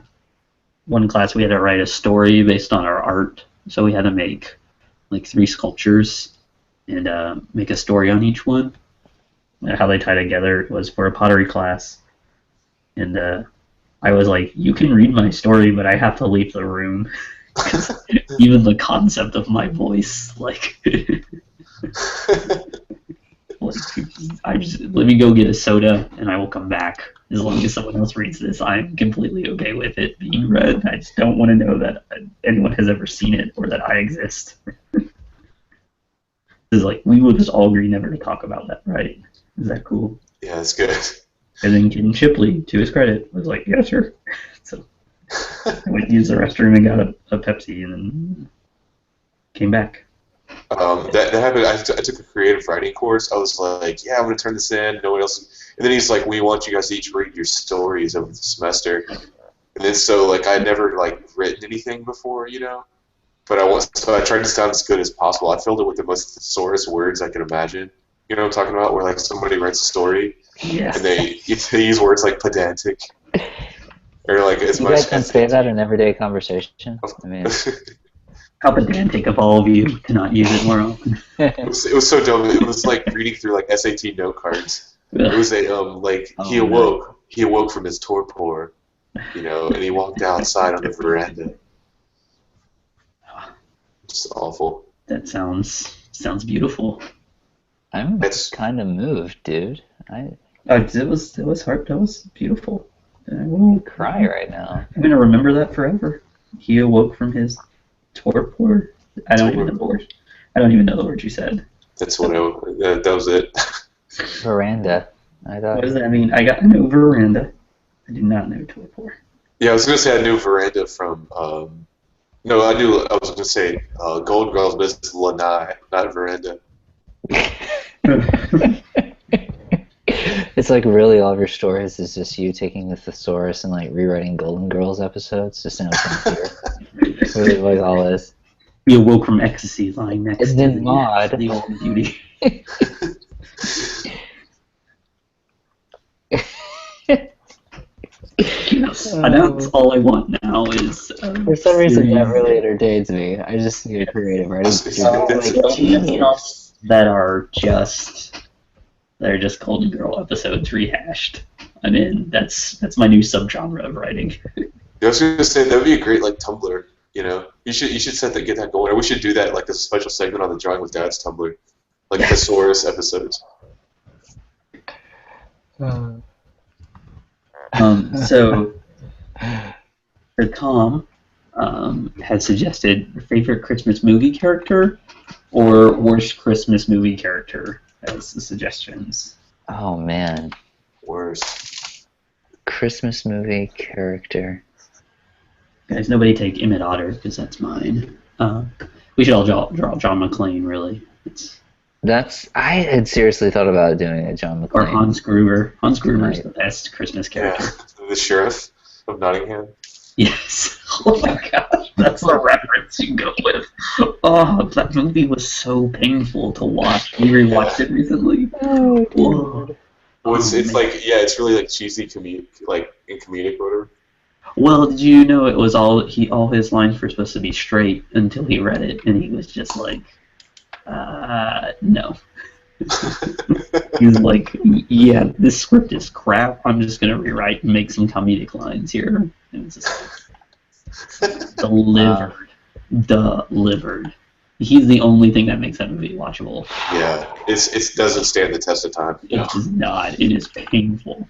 one class we had to write a story based on our art, so we had to make like 3 sculptures and make a story on each one. How they tie together was for a pottery class, and I was like, "You can read my story, but I have to leave the room." Even the concept of my voice, like, let me go get a soda and I will come back. As long as someone else reads this, I'm completely okay with it being read. I just don't want to know that anyone has ever seen it or that I exist. It's like, we will just all agree never to talk about that, right? Is that cool? Yeah, that's good. And then Ken Shipley, to his credit, was like, "Yeah, sure." So I went to use the restroom and got a Pepsi and then came back. That happened. I took a creative writing course. I was like, "Yeah, I'm gonna turn this in. No one else." And then he's like, "We want you guys to each read your stories over the semester." And then so like I never like written anything before, But I tried to sound as good as possible. I filled it with the most thesaurus words I could imagine. You know what I'm talking about? Where like somebody writes a story, Yes. and they use words like pedantic, or like as You much. guys can say that in everyday conversation. I mean, How pedantic of all of you to not use it more often. it was so dumb. It was like reading through like SAT note cards. It was a he awoke. He awoke from his torpor, and he walked outside on the veranda. It's awful. That sounds beautiful. I'm kind of moved, dude. It was hard. That was beautiful. I will Cry right now. I'm gonna remember that forever. He awoke from his torpor. I don't even know the word. I don't even know the word you said. That's what that was it. Veranda. I thought. What does that mean? I know veranda. I did not know Torpor. Yeah, I was gonna say I knew Veranda from. No, I was gonna say Golden Girls, but it's Lanai, not Veranda. It's like really all of your stories is just you taking the thesaurus and like rewriting Golden Girls episodes just in a computer. Really what it all is. We awoke from ecstasy lying next And to then Maud. the old beauty. I know that's all I want now is. For some reason, that really entertains me. I just need a creative writing. That are just Golden Girl episodes rehashed. I mean, that's my new subgenre of writing. I was gonna say that would be a great like Tumblr. You know, you should get that going. Or we should do that like as a special segment on the Drawing with Dad's Tumblr, like thesaurus episodes. So, for Tom, had suggested favorite Christmas movie character or worst Christmas movie character as the suggestions. Oh man, Worst. Christmas movie character. Guys, nobody take Emmett Otter because that's mine. We should all draw John McClane, really. I had seriously thought about doing a John McClane. Or Hans Gruber. Hans Gruber is the best Christmas character. Yeah, the sheriff of Nottingham. Yes. Oh my gosh, that's the reference you go with. Oh, that movie was so painful to watch. We rewatched it recently. Oh, It's like it's really like cheesy comedic, like in comedic order. Well, did you know it was all his lines were supposed to be straight until he read it, and he was just like, no. He's like, yeah, this script is crap. I'm just gonna rewrite and make some comedic lines here. And it's just like, delivered. He's the only thing that makes that movie watchable. Yeah, it doesn't stand the test of time. It does not. It is painful.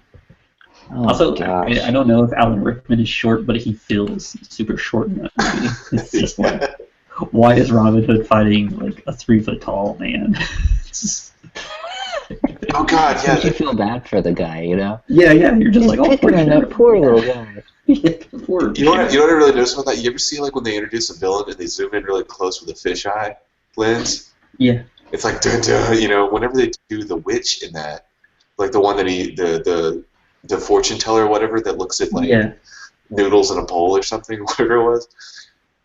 Oh Also, gosh. I don't know if Alan Rickman is short, but he feels super short in that movie. It's just like, why is Robin Hood fighting like a 3-foot-tall man? Oh God, yeah. Don't you feel bad for the guy, you know? Yeah, you're just like, oh, poor little guy. Poor You know what I really noticed about that? You ever see like when they introduce a villain and they zoom in really close with a fisheye lens? Yeah. It's like dun, dun, you know, whenever they do the witch in that, like the one that the fortune teller or whatever that looks at like noodles in a bowl or something, whatever it was.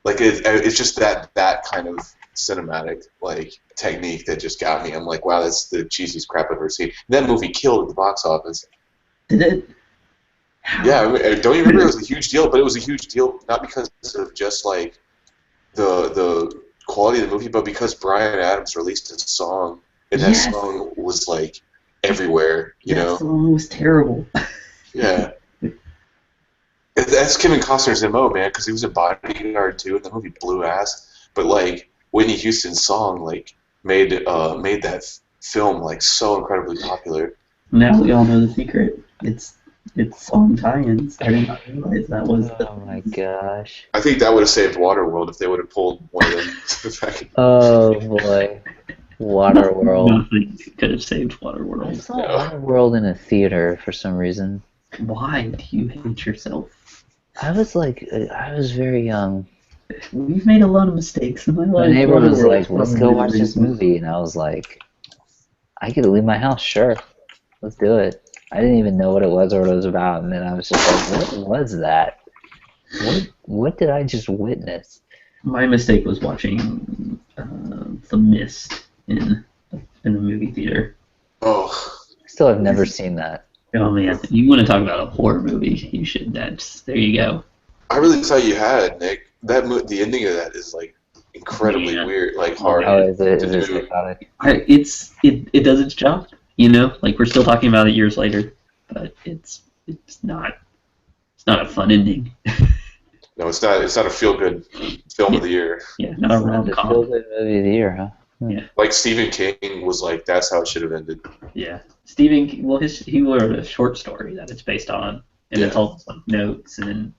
Like it's just that kind of cinematic like technique that just got me. I'm like, wow, that's the cheesiest crap I've ever seen. And that movie killed at the box office. Did it? Yeah, I mean, don't you remember it was a huge deal? But it was a huge deal not because of just like the quality of the movie, but because Bryan Adams released a song, and that song was like everywhere. You know, that song was terrible. Yeah. That's Kevin Costner's MO, man, because he was a Bodyguard too, and the movie blew ass. But like Whitney Houston's song, like made that film like so incredibly popular. Now we all know the secret. It's song tie-ins. I did not realize that was. Oh my gosh. I think that would have saved Waterworld if they would have pulled one of them back. Oh boy. Waterworld. Nothing could have saved Waterworld. I saw Waterworld in a theater for some reason. Why do you hate yourself? I was very young. We've made a lot of mistakes in my life. My neighbor was like, let's go watch this movie. And I was like, I could leave my house, sure. Let's do it. I didn't even know what it was or what it was about. And then I was just like, what was that? What did I just witness? My mistake was watching The Mist in the movie theater. Oh. I still have never seen that. Oh man, you want to talk about a horror movie? You should. There you go. I really thought you had, Nick. The ending of that is like incredibly weird, like hard. Oh, is it psychotic? It does its job. You know, like we're still talking about it years later, but it's not a fun ending. No, it's not. It's not a feel-good film of the year. Yeah, not a rom-com. Feel-good movie of the year, huh? Yeah. Like Stephen King was like, that's how it should have ended. Yeah. Stephen King, well, he wrote a short story that it's based on, and it's all like notes, and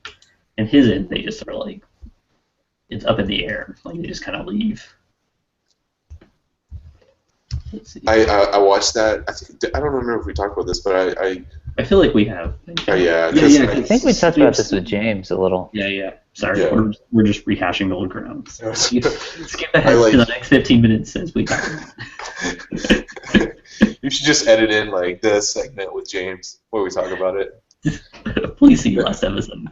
in his end, they just sort of like, it's up in the air. Like, they just kind of leave. Let's see. I watched that. I don't remember if we talked about this, but I feel like we have. yeah, I think we talked about this with James a little. Yeah. Sorry, Yeah. we're just rehashing old ground. Skip ahead I like- to the next 15 minutes as we talk. You should just edit in like this segment with James where we talk about it. Please see last episode.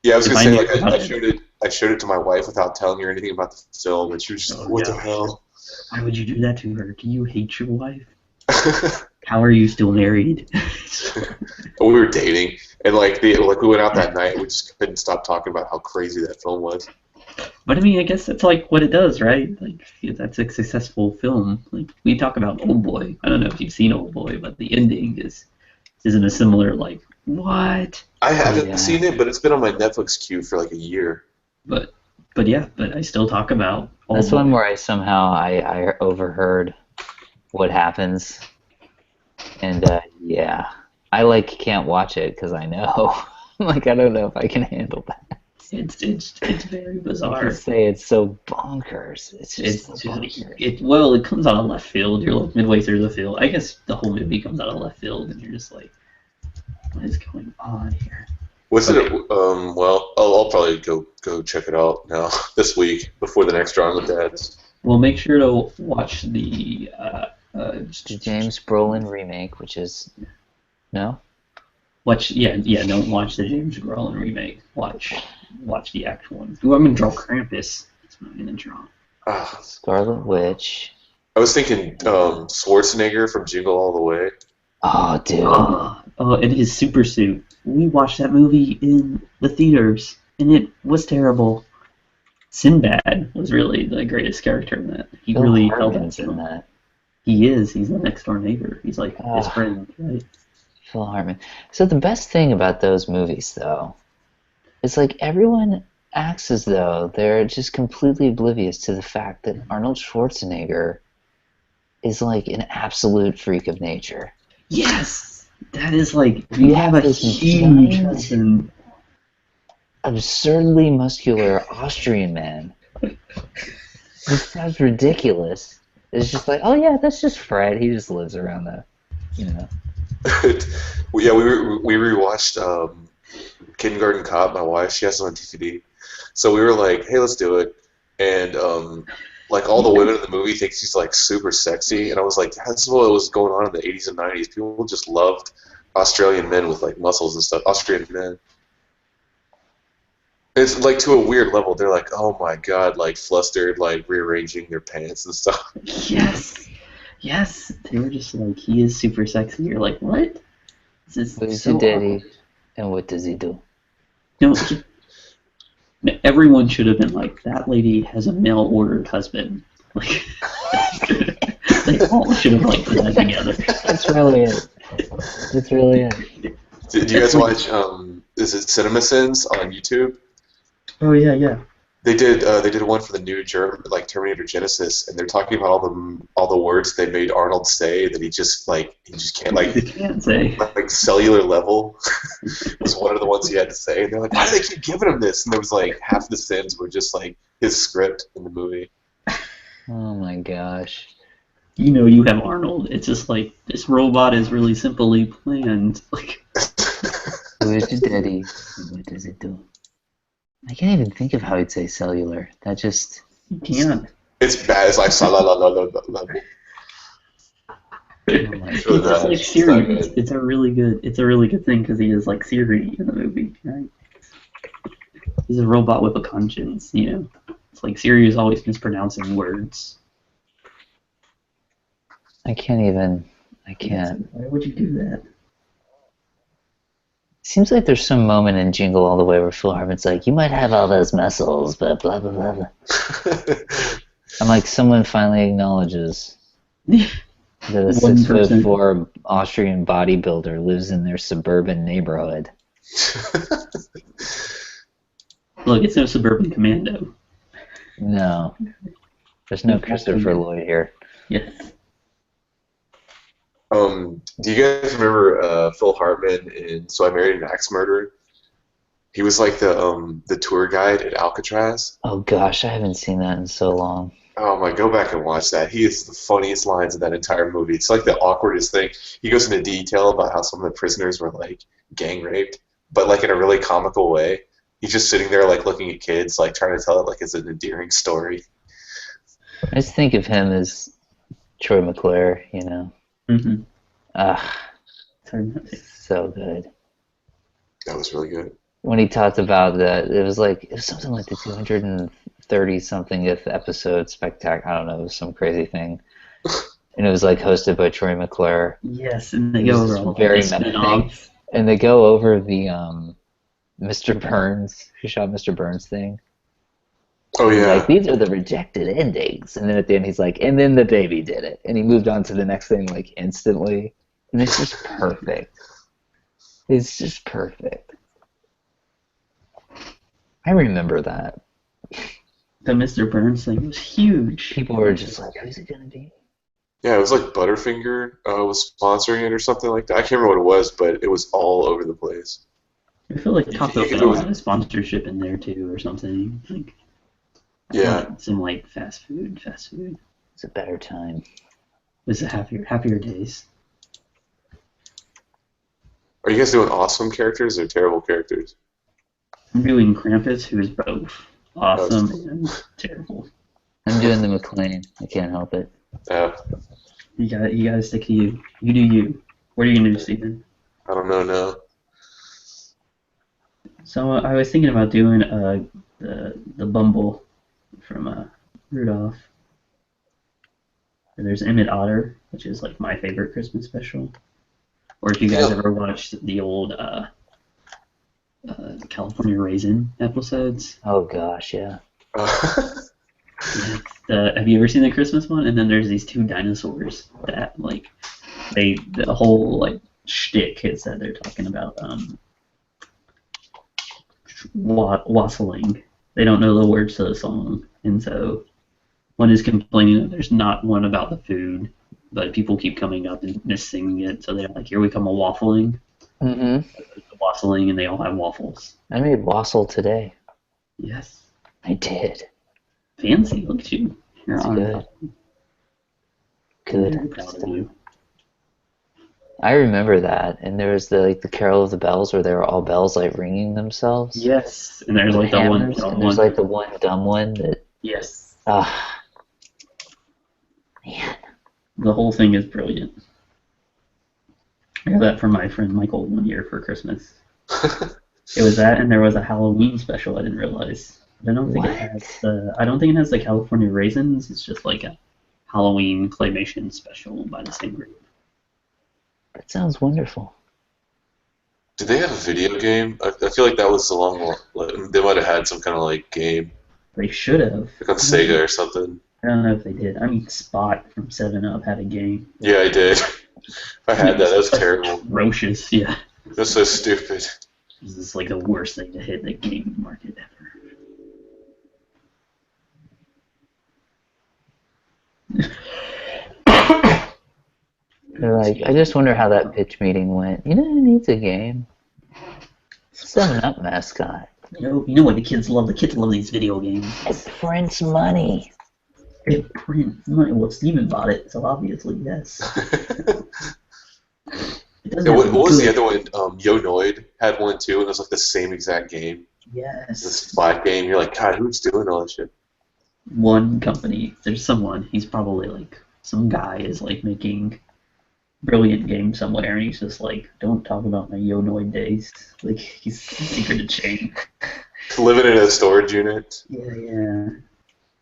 Yeah, I was If gonna I say knew like about I showed it to my wife without telling her anything about the film, and she was just Oh, like, "What yeah. the hell?" Why would you do that to her? Do you hate your wife? How are you still married? We were dating, and like we went out that night. We just couldn't stop talking about how crazy that film was. But I mean, I guess that's like what it does, right? Like that's a successful film. Like we talk about Old Boy. I don't know if you've seen Old Boy, but the ending isn't a similar like what? I haven't Yeah. seen it, but it's been on my Netflix queue for like a year. But I still talk about Old That's Boy. one where I overheard what happens, and yeah, I like can't watch it because I know, like I don't know if I can handle that. It's very I bizarre. can say it's so bonkers. It's just It's so just bonkers. it comes out of left field. You're like midway through the field. I guess the whole movie comes out of left field, and you're just like, what is going on here? What's Okay. it? Well, I'll probably go check it out now this week before the next Drawing with Dads. Well, make sure to watch the The James Brolin remake, which is no. Don't watch the James Brolin remake. Watch the actual one. Ooh, I'm gonna draw Krampus. That's what I'm gonna draw. Ah, Scarlet Witch. I was thinking Schwarzenegger from Jingle All the Way. Oh, dude. And his super suit. We watched that movie in the theaters, and it was terrible. Sinbad was really the greatest character in that. He Phil really held Hartman's that. in that. He is. He's the next door neighbor. He's like his Ah. friend, right? Phil Hartman. So the best thing about those movies, though, is like everyone acts as though they're just completely oblivious to the fact that Arnold Schwarzenegger is like an absolute freak of nature. Yes, that is like You you have a this huge giant- husband. Absurdly muscular Austrian man. This sounds ridiculous. It's just like, oh yeah, that's just Fred. He just lives around the, you know. Well, yeah, we rewatched Kindergarten Cop. My wife, she has it on DVD, so we were like, "Hey, let's do it." And like all the women in the movie think she's like super sexy, and I was like, "That's what was going on in the '80s and '90s. People just loved Australian men with like muscles and stuff. Austrian men." It's like to a weird level. They're like, "Oh my god!" Like flustered, like rearranging their pants and stuff. Yes. They were just like, he is super sexy. You're like, what? This is Who's so your daddy, awkward. and what does he do? No, everyone should have been like, that lady has a mail-ordered husband. Like, they all should have like put that together. That's really it. That's really it. Do you guys watch? Is it CinemaSins on YouTube? Oh yeah. They did one for the new like Terminator Genesis, and they're talking about all the words they made Arnold say that he just can't They can't say. like cellular level was one of the ones he had to say, and they're like, why do they keep giving him this? And there was like half the sins were just like his script in the movie. Oh my gosh. You know you have Arnold. It's just like, this robot is really simply planned. Like, Who is your daddy, and what does it do? I can't even think of how he'd say cellular. That just... you can't. It's bad. It's like la la la la la. Oh my It's really just bad. like It's Siri. not good. It's a really good thing because he is like Siri in the movie, right? He's a robot with a conscience, you know. It's like Siri is always mispronouncing words. I can't. Why would you do that? Seems like there's some moment in Jingle All the Way where Phil Hartman's like, you might have all those muscles, but blah, blah, blah, blah. I'm like, someone finally acknowledges that a One person. 6'4" Austrian bodybuilder lives in their suburban neighborhood. Look, it's no Suburban Commando. No. There's no Christopher Lloyd here. Yes. Do you guys remember Phil Hartman in So I Married an Axe Murderer? He was like the tour guide at Alcatraz. Oh gosh, I haven't seen that in so long. Oh my, go back and watch that. He is the funniest lines in that entire movie. It's like the awkwardest thing. He goes into detail about how some of the prisoners were like gang raped, but like in a really comical way. He's just sitting there like looking at kids, like trying to tell it like it's an endearing story. I just think of him as Troy McClure, you know. Mm-hmm. Ah, Sorry. so good. That was really good. When he talked about that, it was something like the 230 somethingth episode spectacular. I don't know, it was some crazy thing, and it was like hosted by Troy McClure. Yes, and they It go was over all this very the meta thing, spin-offs. and they go over the Mr. Burns, who shot Mr. Burns thing. Oh He's yeah. like, these are the rejected endings, and then at the end he's like, and then the baby did it, and he moved on to the next thing like instantly, and it's just perfect. It's just perfect. I remember that. The Mr. Burns thing was huge. People were just like, who's it gonna be? Yeah, it was like Butterfinger was sponsoring it or something like that. I can't remember what it was, but it was all over the place. I feel like Taco You could Bell do it. had a sponsorship in there too, or something. Like, Yeah. some like fast food. It's a better time. It was a happier days. Are you guys doing awesome characters or terrible characters? I'm doing Krampus, who is both awesome and terrible. I'm doing the McLean. I can't help it. You gotta stick to you. You do you. What are you gonna do, Steven? I don't know now. So I was thinking about doing the Bumble from Rudolph. There's Emmett Otter, which is like my favorite Christmas special. Or if you guys ever watched the old California Raisin episodes. Oh gosh, yeah. Have you ever seen the Christmas one? And then there's these two dinosaurs that like the whole like shtick is that they're talking about wassailing. They don't know the words to the song, and so one is complaining that there's not one about the food, but people keep coming up and just singing it. So they're like, "Here we come a waffling." Mm-hmm. Wassailing, and they all have waffles. I made wassail today. Yes. I did. Fancy, look at you. You're That's on. good. Very Good. proud of you. I remember that, and there was the Carol of the Bells where they were all bells like ringing themselves. Yes, and there's like the one. Hammers, and there's like the one dumb one that. Yes. Ah. Man. The whole thing is brilliant. I got that from my friend Michael one year for Christmas. It was that, and there was a Halloween special I didn't realize. I don't think it has I don't think it has the California Raisins. It's just like a Halloween claymation special by the same group. That sounds wonderful. Did they have a video game? I feel like that was they might have had some kind of like game, They should have. like on Sega or something. I don't know if they did. I mean, Spot from 7-Up had a game. Yeah, I did. I had that. That was terrible. Ferocious, yeah. That's so stupid. This is like the worst thing to hit the gaming market ever. They're like, I just wonder how that pitch meeting went. You know who needs a game? 7-Up mascot. You know what the kids love? The kids love these video games. It prints money. It prints money. Well, Steven bought it, so obviously, yes. It doesn't Yeah, have to be what was the good. other one? Yo Noid had one too, and it was like the same exact game. Yes. This flat game. You're like, God, who's doing all this shit? One company, there's someone, he's probably like, some guy is like making brilliant games somewhere, and he's just like, don't talk about my Yonoid days. Like, he's secret chain. Living in a storage unit. Yeah.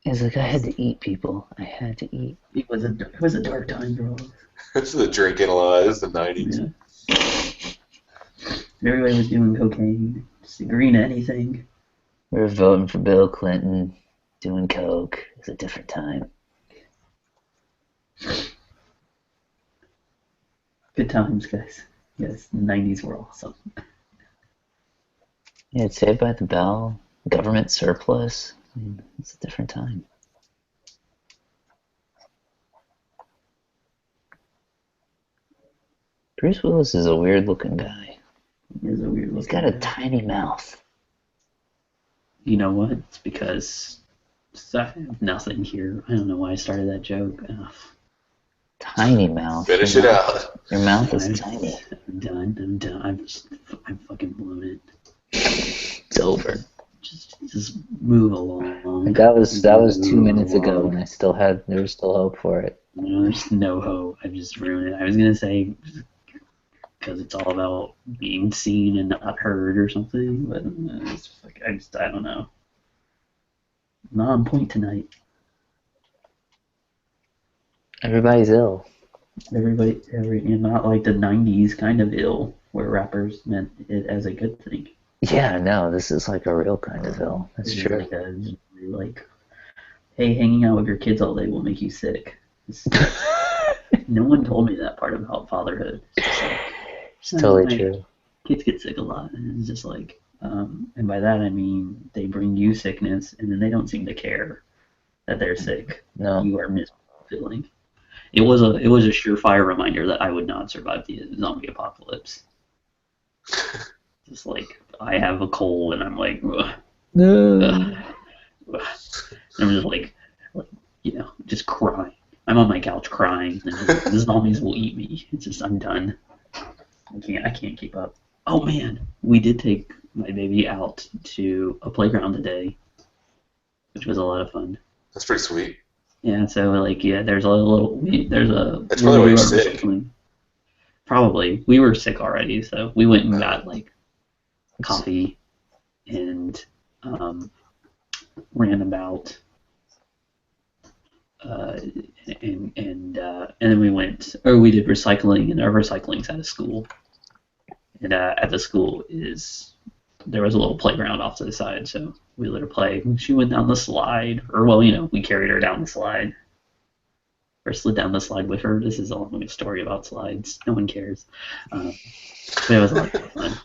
He's like, I had to eat, people. I had to eat. It was a dark time, bro. This is the drinking a lot. This is the 90s. Yeah. Everybody was doing cocaine, just agreeing to anything. We were voting for Bill Clinton, doing coke. It was a different time. Good times, guys. Yes, the 90s were awesome. Yeah, it's Saved by the Bell, government surplus. I mean, it's a different time. Bruce Willis is a weird-looking guy. He is a weird He's looking got a guy. tiny mouth. You know what? It's because So I have nothing here. I don't know why I started that joke. Tiny mouth. Finish it out. Your mouth is I'm tiny. I'm done. I'm fucking blown it. It's over. Just move along. That was 2 Move minutes ago, along. and there was still hope for it. No, there's no hope. I just ruined it. I was gonna say because it's all about being seen and not heard or something, but I don't know. Not on point tonight. Everybody's ill. Not like the '90s kind of ill, where rappers meant it as a good thing. Yeah, no, this is like a real kind of ill. That's It's true. like, hey, hanging out with your kids all day will make you sick. No one told me that part about fatherhood. It's totally true. Kids get sick a lot, and it's just like, and by that I mean they bring you sickness, and then they don't seem to care that they're sick. No. You are feeling. It was a surefire reminder that I would not survive the zombie apocalypse. Just like I have a cold, and I'm like, ugh, No. ugh. I'm just like, just crying. I'm on my couch crying, and the zombies will eat me. It's just I'm done. I can't keep up. Oh man, we did take my baby out to a playground today, which was a lot of fun. That's pretty sweet. Yeah, so there's a That's probably why you're sick. Probably we were sick already, so we went and got like coffee and ran about, and then we did recycling, and our recycling's at a school, and at the school there was a little playground off to the side, so we let her play. She went down the slide, we carried her down the slide, or slid down the slide with her. This is a long story about slides. No one cares. But it was a lot of fun.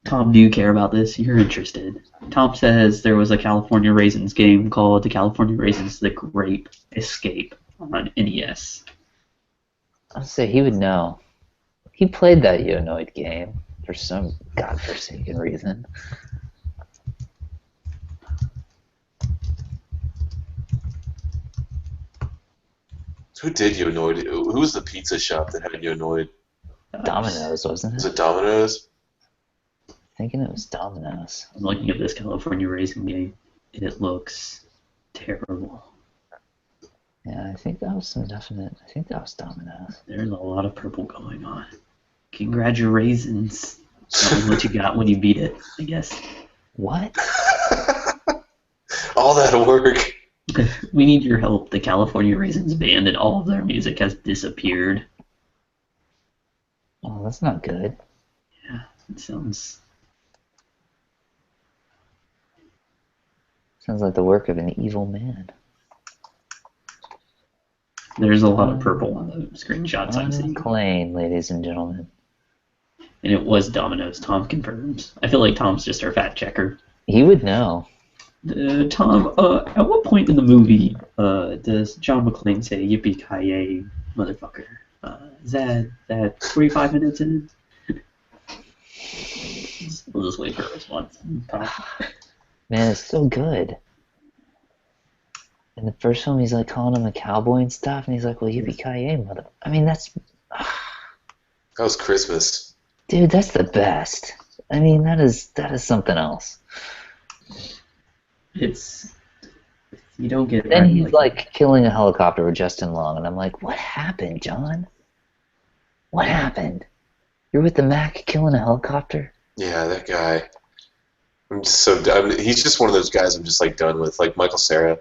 Tom, do you care about this? You're interested. Tom says there was a California Raisins game called the California Raisins The Great Escape on NES. I'll say he would know. He played that Yonoid game for some godforsaken reason. Who did Yonoid? Who was the pizza shop that had Yonoid? Domino's, wasn't it? Was it Domino's? Thinking it was Domino's. I'm looking at this California Raisin game. It looks terrible. Yeah, I think that was Domino's. There's a lot of purple going on. Congratulations. That was what you got when you beat it, I guess. What? All that work. We need your help. The California Raisins band and all of their music has disappeared. Oh, that's not good. Yeah, it sounds like the work of an evil man. There's a lot of purple on the screenshots I'm seeing. Plain, ladies and gentlemen. And it was Domino's. Tom confirms. I feel like Tom's just our fact checker. He would know. Tom, at what point in the movie does John McClane say "Yippee-ki-yay, motherfucker"? Is that 45 minutes in? We'll just wait for a response. Tom. Man, it's so good. In the first film, he's like calling him a cowboy and stuff, and he's like, "Well, yippee-ki-yay, mother." I mean, that's. That was Christmas. Dude, that's the best. I mean, that is something else. You don't get. Then he's like killing a helicopter with Justin Long, and I'm like, what happened, John? What happened? You're with the Mac killing a helicopter? Yeah, that guy. I'm just so done. He's just one of those guys I'm just like done with, like Michael Cera.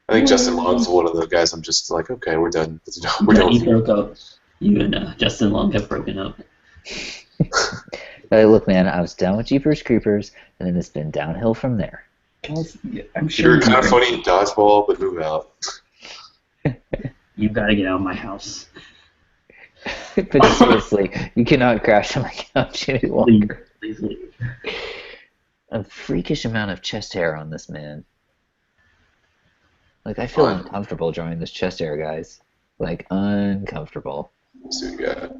I think Justin Long's one of the guys I'm just like, okay, we're done. We're done. You broke up. You and Justin Long have broken up. Hey, look, man, I was down with Jeepers Creepers, and then it's been downhill from there. Guys, I'm sure You're kind of funny in dodgeball, but move out. You've got to get out of my house. But seriously, you cannot crash on my couch any longer. Please leave. A freakish amount of chest hair on this man. Like, I feel uncomfortable drawing this chest hair, guys. Like, uncomfortable. See what you got.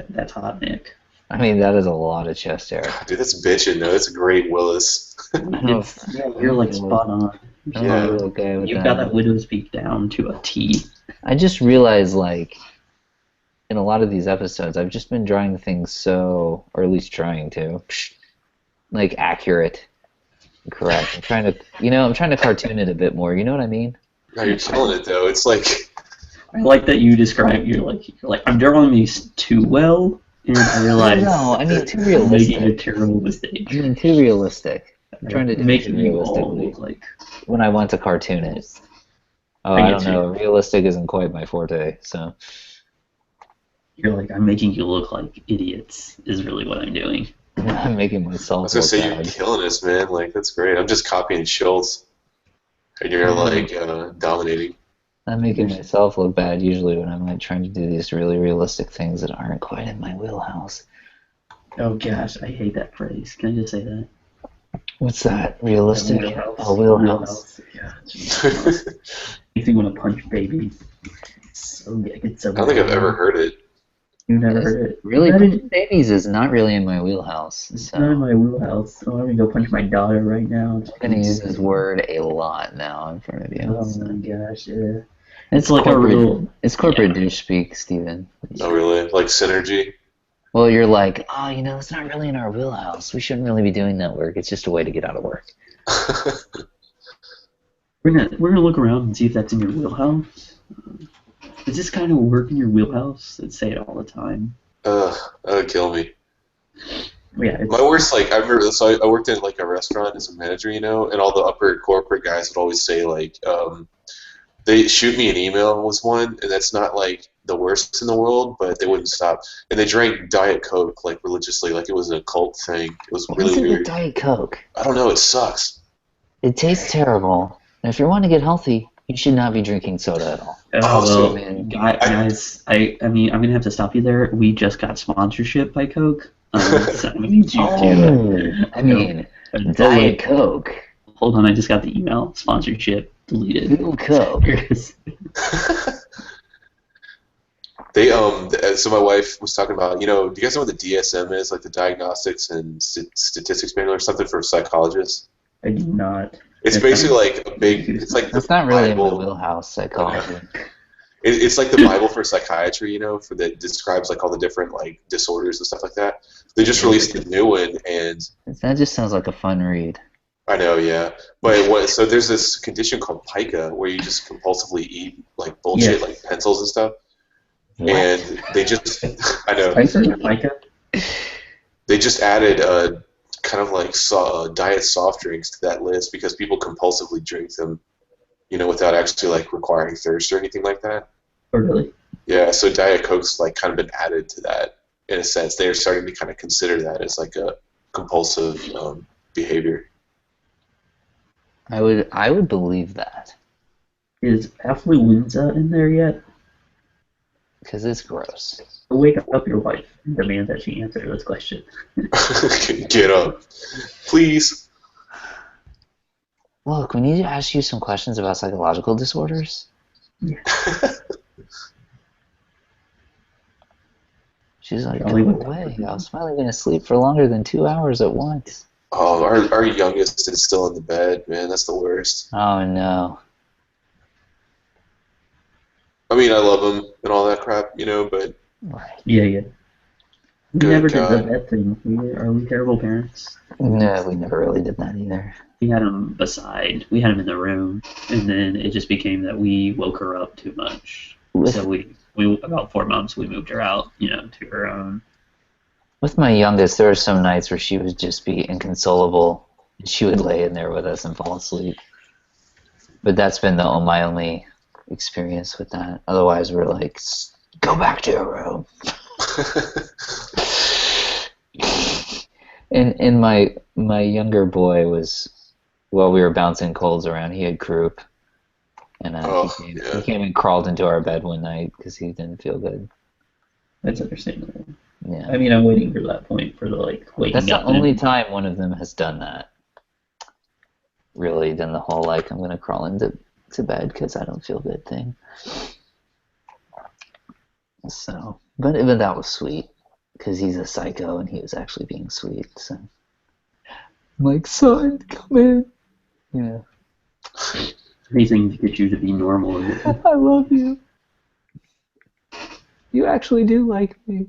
That's hot, Nick. I mean, that is a lot of chest hair. Dude, that's bitchin', though. That's a great Willis. I don't know if, Yeah, you're like spot on. I'm Yeah. not really okay with You've that. got that widow's peak down to a T. I just realized, like, in a lot of these episodes, I've just been drawing things so, or at least trying to, like, accurate, correct. I'm trying to cartoon it a bit more. You know what I mean? No, you're killing it, though. It's like... I like that you describe you're like I'm drawing these too well, and I realize No, I mean too I'm making a realistic. terrible mistake. I mean too realistic. I'm trying to do it Making too you all realistically look like when I want to cartoon it. Oh, I I get don't you. know. Realistic isn't quite my forte, so you're like I'm making you look like idiots is really what I'm doing. I'm making I myself was gonna look say, you're bad. killing this, man. Like, that's great. I'm just copying Schultz. And you're, like, dominating. I'm making myself look bad usually when I'm like trying to do these really realistic things that aren't quite in my wheelhouse. Oh gosh, I hate that phrase. Can I just say that? What's that? Realistic? Wheelhouse. Oh, wheelhouse. Yeah. Makes me want to punch babies. So it's so I don't think I've ever heard it. You've never heard it? Really, That punching babies is not really in my wheelhouse. It's So not in my wheelhouse. Oh, I'm gonna go punch my daughter right now. I'm gonna use this word a lot now in front of you. Oh So. my gosh, yeah. It's like a corporate, real- It's corporate douche speak, Steven. Oh, really? Like Synergy? Well, you're like, oh, it's not really in our wheelhouse. We shouldn't really be doing that work. It's just a way to get out of work. We're gonna look around and see if that's in your wheelhouse. Does this kind of work in your wheelhouse? I'd say it all the time. That would kill me. Yeah, it's, My worst, like, I remember, so I worked in, like, a restaurant as a manager, and all the upper corporate guys would always say, like, they shoot me an email was one, and that's not, like, the worst in the world, but they wouldn't stop. And they drank Diet Coke, like, religiously, like it was a cult thing. It was really What's it with weird. Diet Coke? I don't know, it sucks. It tastes terrible. And if you want to get healthy, you should not be drinking soda at all. Also, Man, guys, I mean, I'm gonna have to stop you there. We just got sponsorship by Coke. So I need you to. I mean, Diet Diet Coke. Hold on, I just got the email. Sponsorship deleted. Ooh, Coke. They so my wife was talking about, do you guys know what the DSM is, like the Diagnostics and Statistics Manual or something for psychologists? I do not. It's basically like a big, it's like That's the not really in my Bible. wheelhouse, psychology. It's like the Bible for psychiatry, for that describes like all the different like disorders and stuff like that. They just released a new one, and That just sounds like a fun read. I know, yeah. But so there's this condition called pica where you just compulsively eat like bullshit, Yeah. like pencils and stuff. What? And they just, I know, Micah? they just added kind of like diet soft drinks to that list because people compulsively drink them, without actually like requiring thirst or anything like that. Oh, really? Yeah, so Diet Coke's like kind of been added to that in a sense. They're starting to kind of consider that as like a compulsive behavior. I would believe that Is affluenza in there yet? because it's gross. Wake up your wife and demand that she answer this question. Get up, please. Look, we need to ask you some questions about psychological disorders. She's like, go away. I was finally going to sleep for longer than 2 hours at once. Oh, our youngest is still in the bed, man. That's the worst. Oh, no. I mean, I love him and all that crap, but Right. Yeah. We Good never God. did that thing. Are we terrible parents? No, we never really did that either. We had him beside. We had him in the room, and then it just became that we woke her up too much. So we about 4 months we moved her out, to her own. With my youngest, there were some nights where she would just be inconsolable. She would lay in there with us and fall asleep. But that's been my only experience with that. Otherwise, we're like, go back to your room. And my younger boy was, while we were bouncing colds around, he had croup. And he came and crawled into our bed one night because he didn't feel good. That's understandable. Yeah. I mean, I'm waiting for that point for the waking That's up. the only time one of them has done that. Really, done the whole I'm gonna crawl into bed because I don't feel good thing. So, but even that was sweet because he's a psycho and he was actually being sweet. So I'm like, son, come in. Yeah. Anything to get you to be normal. I love you. You actually do like me.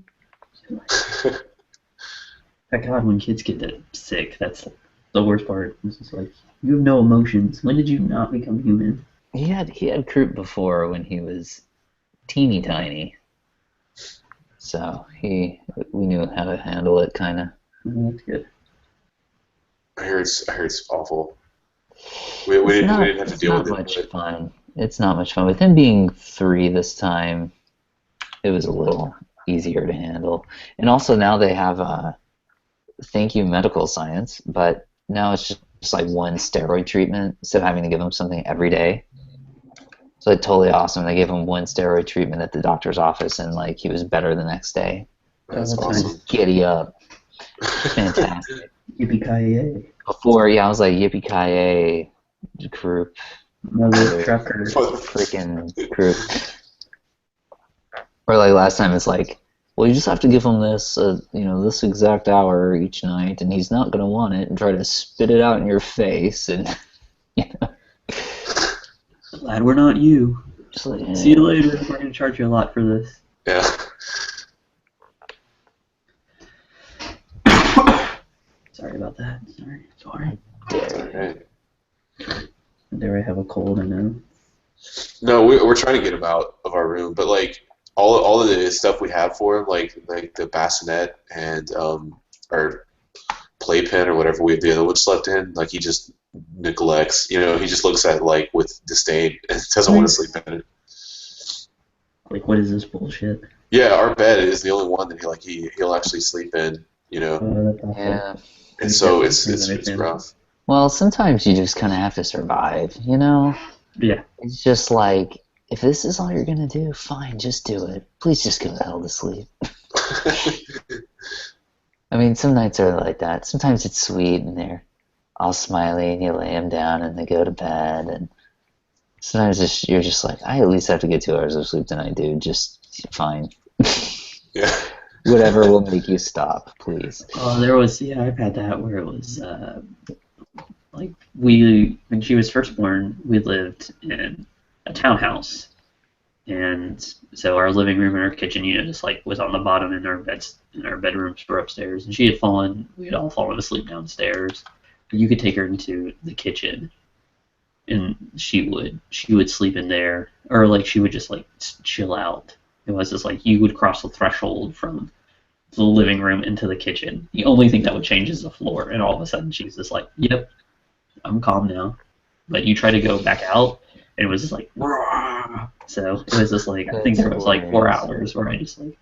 Thank God, when kids get that sick, that's the worst part. It's just like, you have no emotions. When did you not become human? He had croup before when he was teeny tiny. So we knew how to handle it, kind of. That's good. I heard it's awful. We didn't have to deal with it. It's not much fun. It's not much fun. With him being 3 this time, it was a little easier to handle. And also now they have thank you medical science, but now it's just like one steroid treatment instead of having to give him something every day. So it's totally awesome. They gave him one steroid treatment at the doctor's office, and like he was better the next day. That's awesome. Giddy up. Fantastic. Yippee-ki-yay. Before, I was like, yippee-ki-yay, croup. Mother trucker. Freaking croup. Or like last time, it's like, well, you just have to give him this, this exact hour each night, and he's not gonna want it, and try to spit it out in your face, and Glad we're not you. Just like, See you later. We're gonna charge you a lot for this. Yeah. Sorry about that. Sorry. Alright. Dare I have a cold? I know. No, we're trying to get him out of our room, but like all of the stuff we have for him, like the bassinet and our playpen or whatever the other one slept in, like he just neglects. He just looks at it like with disdain and doesn't want to sleep in it. Like, what is this bullshit? Yeah, our bed is the only one that he'll actually sleep in. That's awful. yeah. And so it's rough. Well, sometimes you just kind of have to survive, Yeah. It's just like, if this is all you're gonna do, fine, just do it. Please just go the hell to sleep. I mean, some nights are like that. Sometimes it's sweet and they're all smiley and you lay them down and they go to bed. And sometimes you're just like, I at least have to get 2 hours of sleep tonight, dude. Just fine. Yeah. Whatever will make you stop, please. I've had that where it was, when she was first born, we lived in a townhouse. And so our living room and our kitchen, just like was on the bottom, and our bedrooms were upstairs. And we had all fallen asleep downstairs. You could take her into the kitchen, and she would sleep in there, or like she would just like chill out. It was just like you would cross the threshold from the living room into the kitchen. The only thing that would change is the floor, and all of a sudden she's just like, "Yep, I'm calm now." But you try to go back out, and it was just like, "Rah!" So it was just like, I think there was like 4 hours where I just like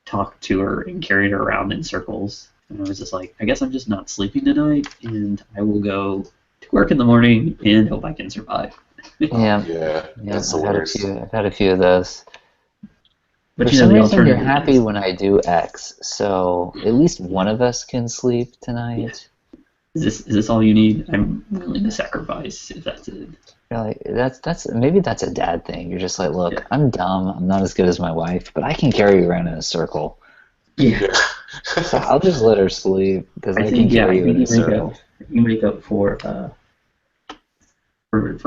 talked to her and carried her around in circles, and I was just like, I guess I'm just not sleeping tonight, and I will go to work in the morning and hope I can survive. Yeah, that's the worst. I've had a few of those. But For some reason, you're happy when I do X, so at least one of us can sleep tonight. Is this all you need? I'm willing to sacrifice if that's it. You're like, maybe that's a dad thing. You're just like, look, Yeah. I'm dumb. I'm not as good as my wife, but I can carry you around in a circle. Yeah. So I'll just let her sleep because I can carry you in a circle. You make up for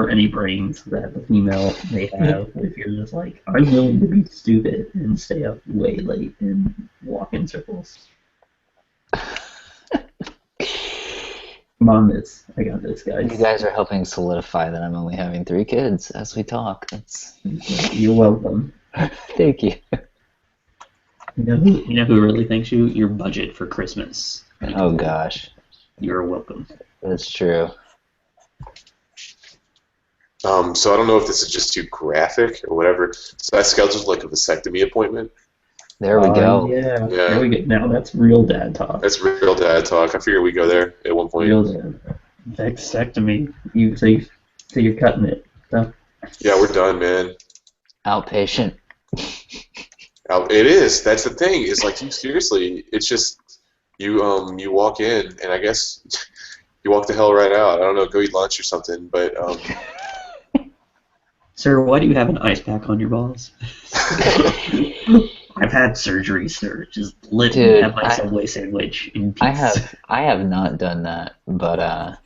any brains that the female may have if you're just like, I'm willing to be stupid and stay up way late and walk in circles. I'm on this. I got this, guys. You guys are helping solidify that I'm only having 3 kids as we talk. You're welcome. Thank you. You know who really thanks you? Your budget for Christmas. Oh gosh. You're welcome. That's true. So I don't know if this is just too graphic or whatever. So I scheduled like a vasectomy appointment. There we go. Yeah. There we go. Now that's real dad talk. That's real dad talk. I figured we'd go there at one point. Real dad. Vasectomy. So you're cutting it. So. Yeah, we're done, man. Outpatient. It is. That's the thing. It's like, you seriously. It's just you walk in, and I guess you walk the hell right out. I don't know. Go eat lunch or something. But Sir, why do you have an ice pack on your balls? I've had surgery, sir. Just let me Dude, have my Subway sandwich in I peace. have not done that, but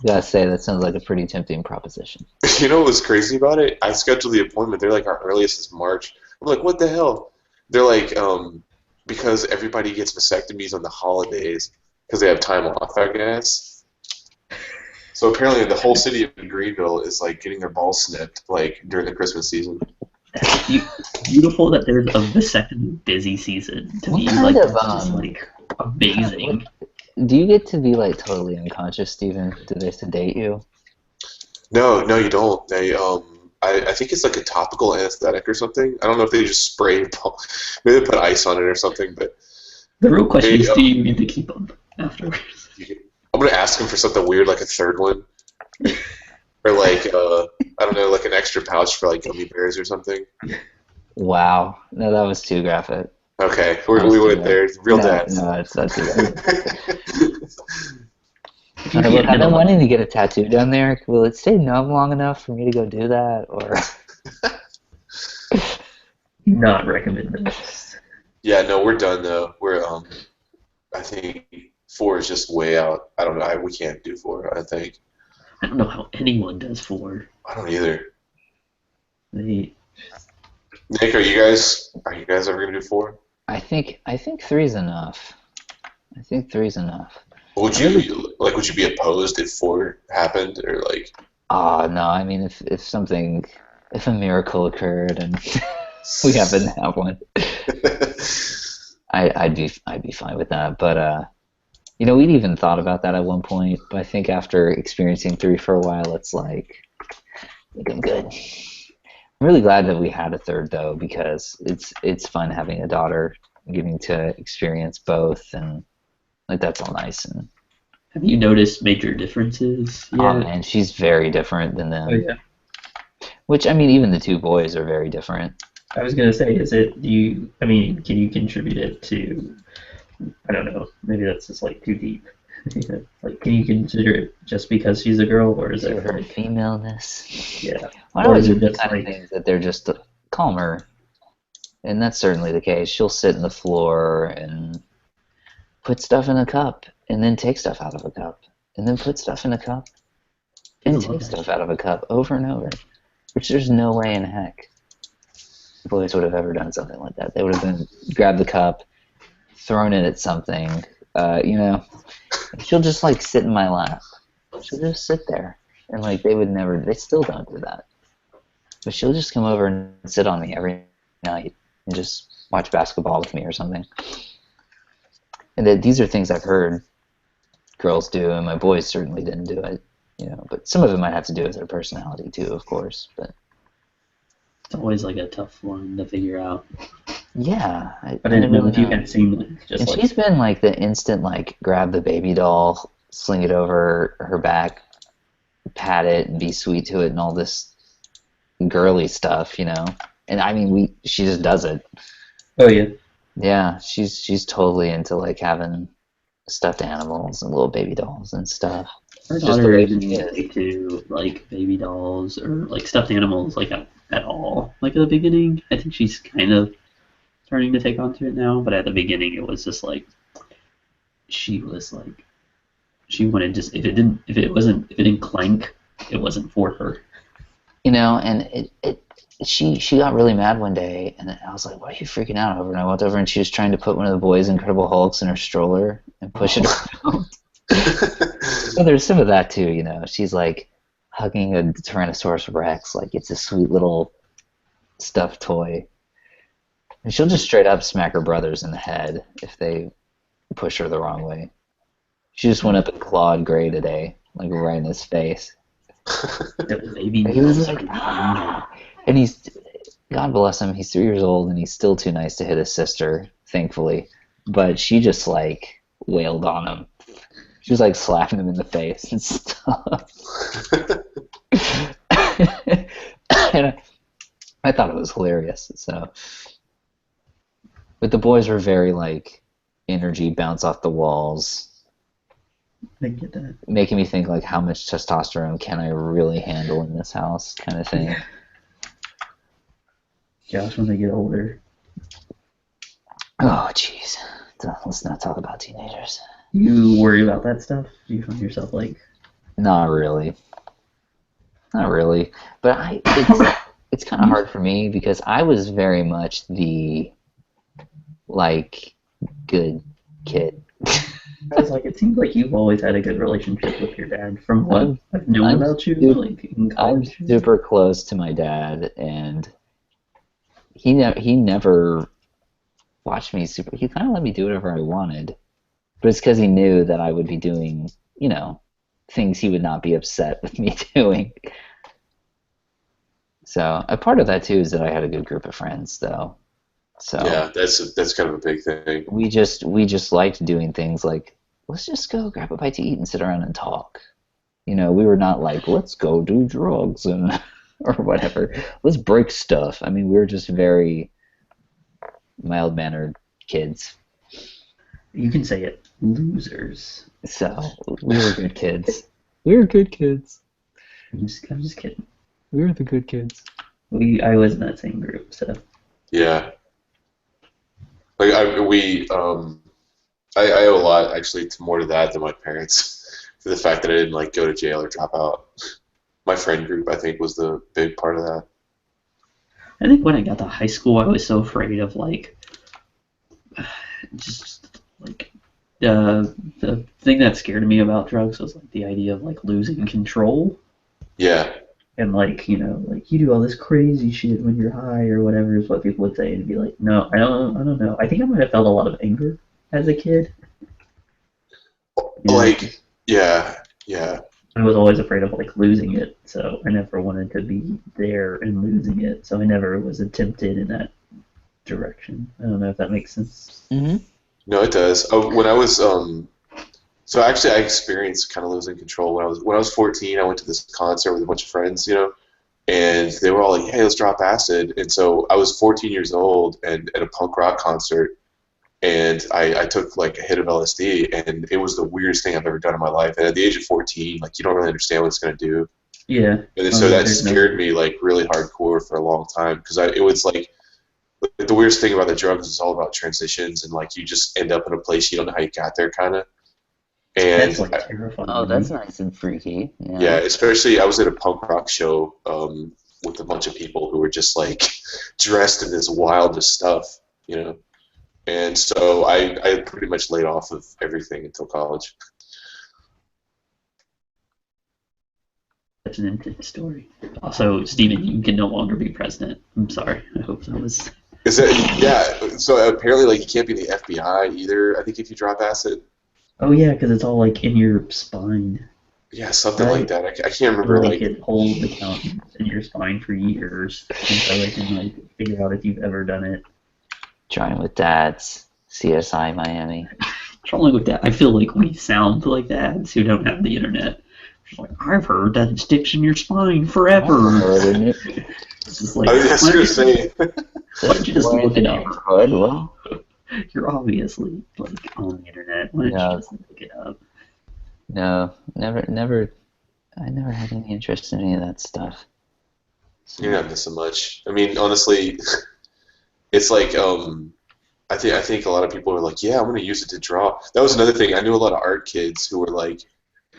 gotta say that sounds like a pretty tempting proposition. You know what was crazy about it? I scheduled the appointment. They're like, our earliest is March. I'm like, what the hell? They're like, because everybody gets vasectomies on the holidays because they have time off, I guess. So apparently the whole city of Greenville is like getting their balls snipped like during the Christmas season. Beautiful that there's a vasectomy busy season. To What me, kind like of, that's just like amazing. Do you get to be like totally unconscious, Steven? Do they sedate you? No, you don't. They I think it's like a topical anesthetic or something. I don't know if they just spray maybe they put ice on it or something, but The real question they, is, do you need to keep them afterwards? I'm gonna ask them for something weird like a third one. Or like I don't know, like an extra pouch for like gummy bears or something. Wow. No, that was too graphic. Okay, we went there. Real dads. No, it's not too graphic. If you Look, can't I've been handle wanting to get a tattoo down there. Will it stay numb long enough for me to go do that? Or not recommend this. Yeah, no, we're done though. We're I think 4 is just way out. I don't know. We can't do 4. I think. I don't know how anyone does 4. I don't either. They Nick, are you guys ever gonna do 4? I think 3's enough. I think 3's enough. Would you would you be opposed if 4 happened or like? Oh no, I mean if a miracle occurred and we happen to have one, I'd be fine with that. But we'd even thought about that at one point. But I think after experiencing 3 for a while, it's like I think I'm good. I'm really glad that we had a third though, because it's fun having a daughter, getting to experience both, and like that's all nice. And have you noticed major differences yet? oh man, she's very different than them. Oh yeah. Which I mean, even the 2 boys are very different. I was gonna say, can you contribute it to, I don't know, maybe that's just like too deep. Like, can you consider it just because she's a girl, or is it Her like, femaleness. yeah, I or don't is know, it the just kind of like, things that they're just calmer, and that's certainly the case. She'll sit on the floor and put stuff in a cup, and then take stuff out of a cup, and then put stuff in a cup, and take stuff out of a cup over and over, which there's no way in heck the boys would have ever done something like that. They would have been grabbed the cup, thrown it at something, and she'll just like sit in my lap. She'll just sit there, and like they still don't do that. But she'll just come over and sit on me every night and just watch basketball with me or something. And these are things I've heard girls do, and my boys certainly didn't do it, But some of it might have to do with their personality too, of course. But it's always like a tough one to figure out. yeah, I didn't know if you had seen just and like. she's been like the instant like grab the baby doll, sling it over her back, pat it, and be sweet to it, and all this girly stuff, And I mean, she just does it. Oh yeah. Yeah, she's totally into like having stuffed animals and little baby dolls and stuff. Our Just the daughter way isn't she is. into like baby dolls or like stuffed animals like at all. Like at the beginning, I think she's kind of starting to take onto it now, but at the beginning it was just like she wanted just if it didn't clank, it wasn't for her. And she got really mad one day, and I was like, "What are you freaking out over?" And I went over, and she was trying to put one of the boys' Incredible Hulks in her stroller and push it around. So there's some of that too, She's like hugging a Tyrannosaurus Rex like it's a sweet little stuffed toy, and she'll just straight up smack her brothers in the head if they push her the wrong way. She just went up and clawed Gray today, like right in his face. Baby He was like, ah! And God bless him, he's 3 years old, and he's still too nice to hit his sister, thankfully. But she just like wailed on him. She was like slapping him in the face and stuff. And I thought it was hilarious. So, but the boys were very like energy bounce off the walls. I get that. Making me think like how much testosterone can I really handle in this house kind of thing. Gosh, when they get older. Oh, jeez. Let's not talk about teenagers. You worry about that stuff? Do you find yourself like... Not really. Not really. But it's kind of hard for me because I was very much the, like, good kid. I was like, it seems like you've always had a good relationship with your dad from what I've known about you, like in I'm college. super close to my dad, and he never watched me super. He kind of let me do whatever I wanted, but it's because he knew that I would be doing, things he would not be upset with me doing. So a part of that too is that I had a good group of friends, though. So Yeah, that's kind of a big thing. we just liked doing things like, let's just go grab a bite to eat and sit around and talk. We were not like, let's go do drugs and or whatever. Let's break stuff. I mean, we were just very mild-mannered kids. You can say it, losers. So we were good kids. We were good kids. I'm just kidding. We were the good kids. I was in that same group, so. Yeah. Like I owe a lot actually more to that than my parents, for the fact that I didn't like go to jail or drop out. My friend group, I think, was the big part of that. I think when I got to high school, I was so afraid of like, just like, the thing that scared me about drugs was like the idea of like losing control. Yeah. And like, like you do all this crazy shit when you're high or whatever is what people would say, and be like, no, I don't know. I think I might have felt a lot of anger as a kid. Like, yeah. I was always afraid of like losing it, so I never wanted to be there and losing it. So I never was tempted in that direction. I don't know if that makes sense. Mm-hmm. No, it does. When I was so actually I experienced kind of losing control when I was 14. I went to this concert with a bunch of friends, and they were all like, "Hey, let's drop acid." And so I was 14 years old and at a punk rock concert, and I took like a hit of LSD, and it was the weirdest thing I've ever done in my life. And at the age of 14, like you don't really understand what it's gonna do. Yeah. And then, so that scared me like really hardcore for a long time because it was like the weirdest thing about the drugs is all about transitions, and like you just end up in a place you don't know how you got there, kind of. And that's like terrifying. Oh, that's nice and freaky. Yeah, especially I was at a punk rock show with a bunch of people who were just like dressed in this wildest stuff, And so I pretty much laid off of everything until college. That's an intense story. Also, Stephen, you can no longer be president. I'm sorry. I hope that was... Is that, yeah, so apparently like you can't be the FBI either, I think, if you drop acid. Oh yeah, because it's all like in your spine. Yeah, something like that. I can't remember. Like it holds the count in your spine for years, and so they can like figure out if you've ever done it. Trying with dads, CSI Miami. Trolling with that. I feel like we sound like dads who don't have the internet. It's like, I've heard that it sticks in your spine forever. It's just like, I was just gonna say. Why don't you just look it up? Well, You're obviously like on the internet. Why don't you just look it up? No, never. I never had any interest in any of that stuff. So. You're not missing much. I mean, honestly, it's like I think a lot of people are like, yeah, I'm gonna use it to draw. That was another thing. I knew a lot of art kids who were like,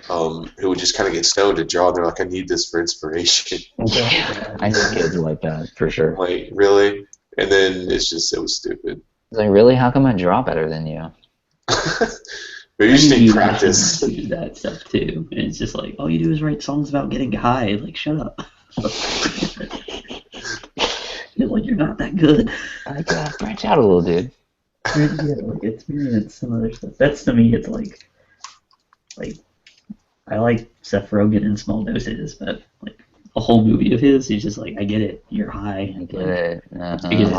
who would just kind of get stoned to draw. And they're like, I need this for inspiration. Yeah, I know kids like that for sure. Like, really? And then it was stupid. It's like, really? How come I draw better than you? Maybe you just need practice. Do that stuff too, and it's just like all you do is write songs about getting high. Like, shut up. You're not that good. Like, branch out a little, dude. Yeah, like experience some other stuff. That's to me, it's like I like Seth Rogen in small doses, but like a whole movie of his, he's just like, I get it. You're high. I get it. Uh-huh. It's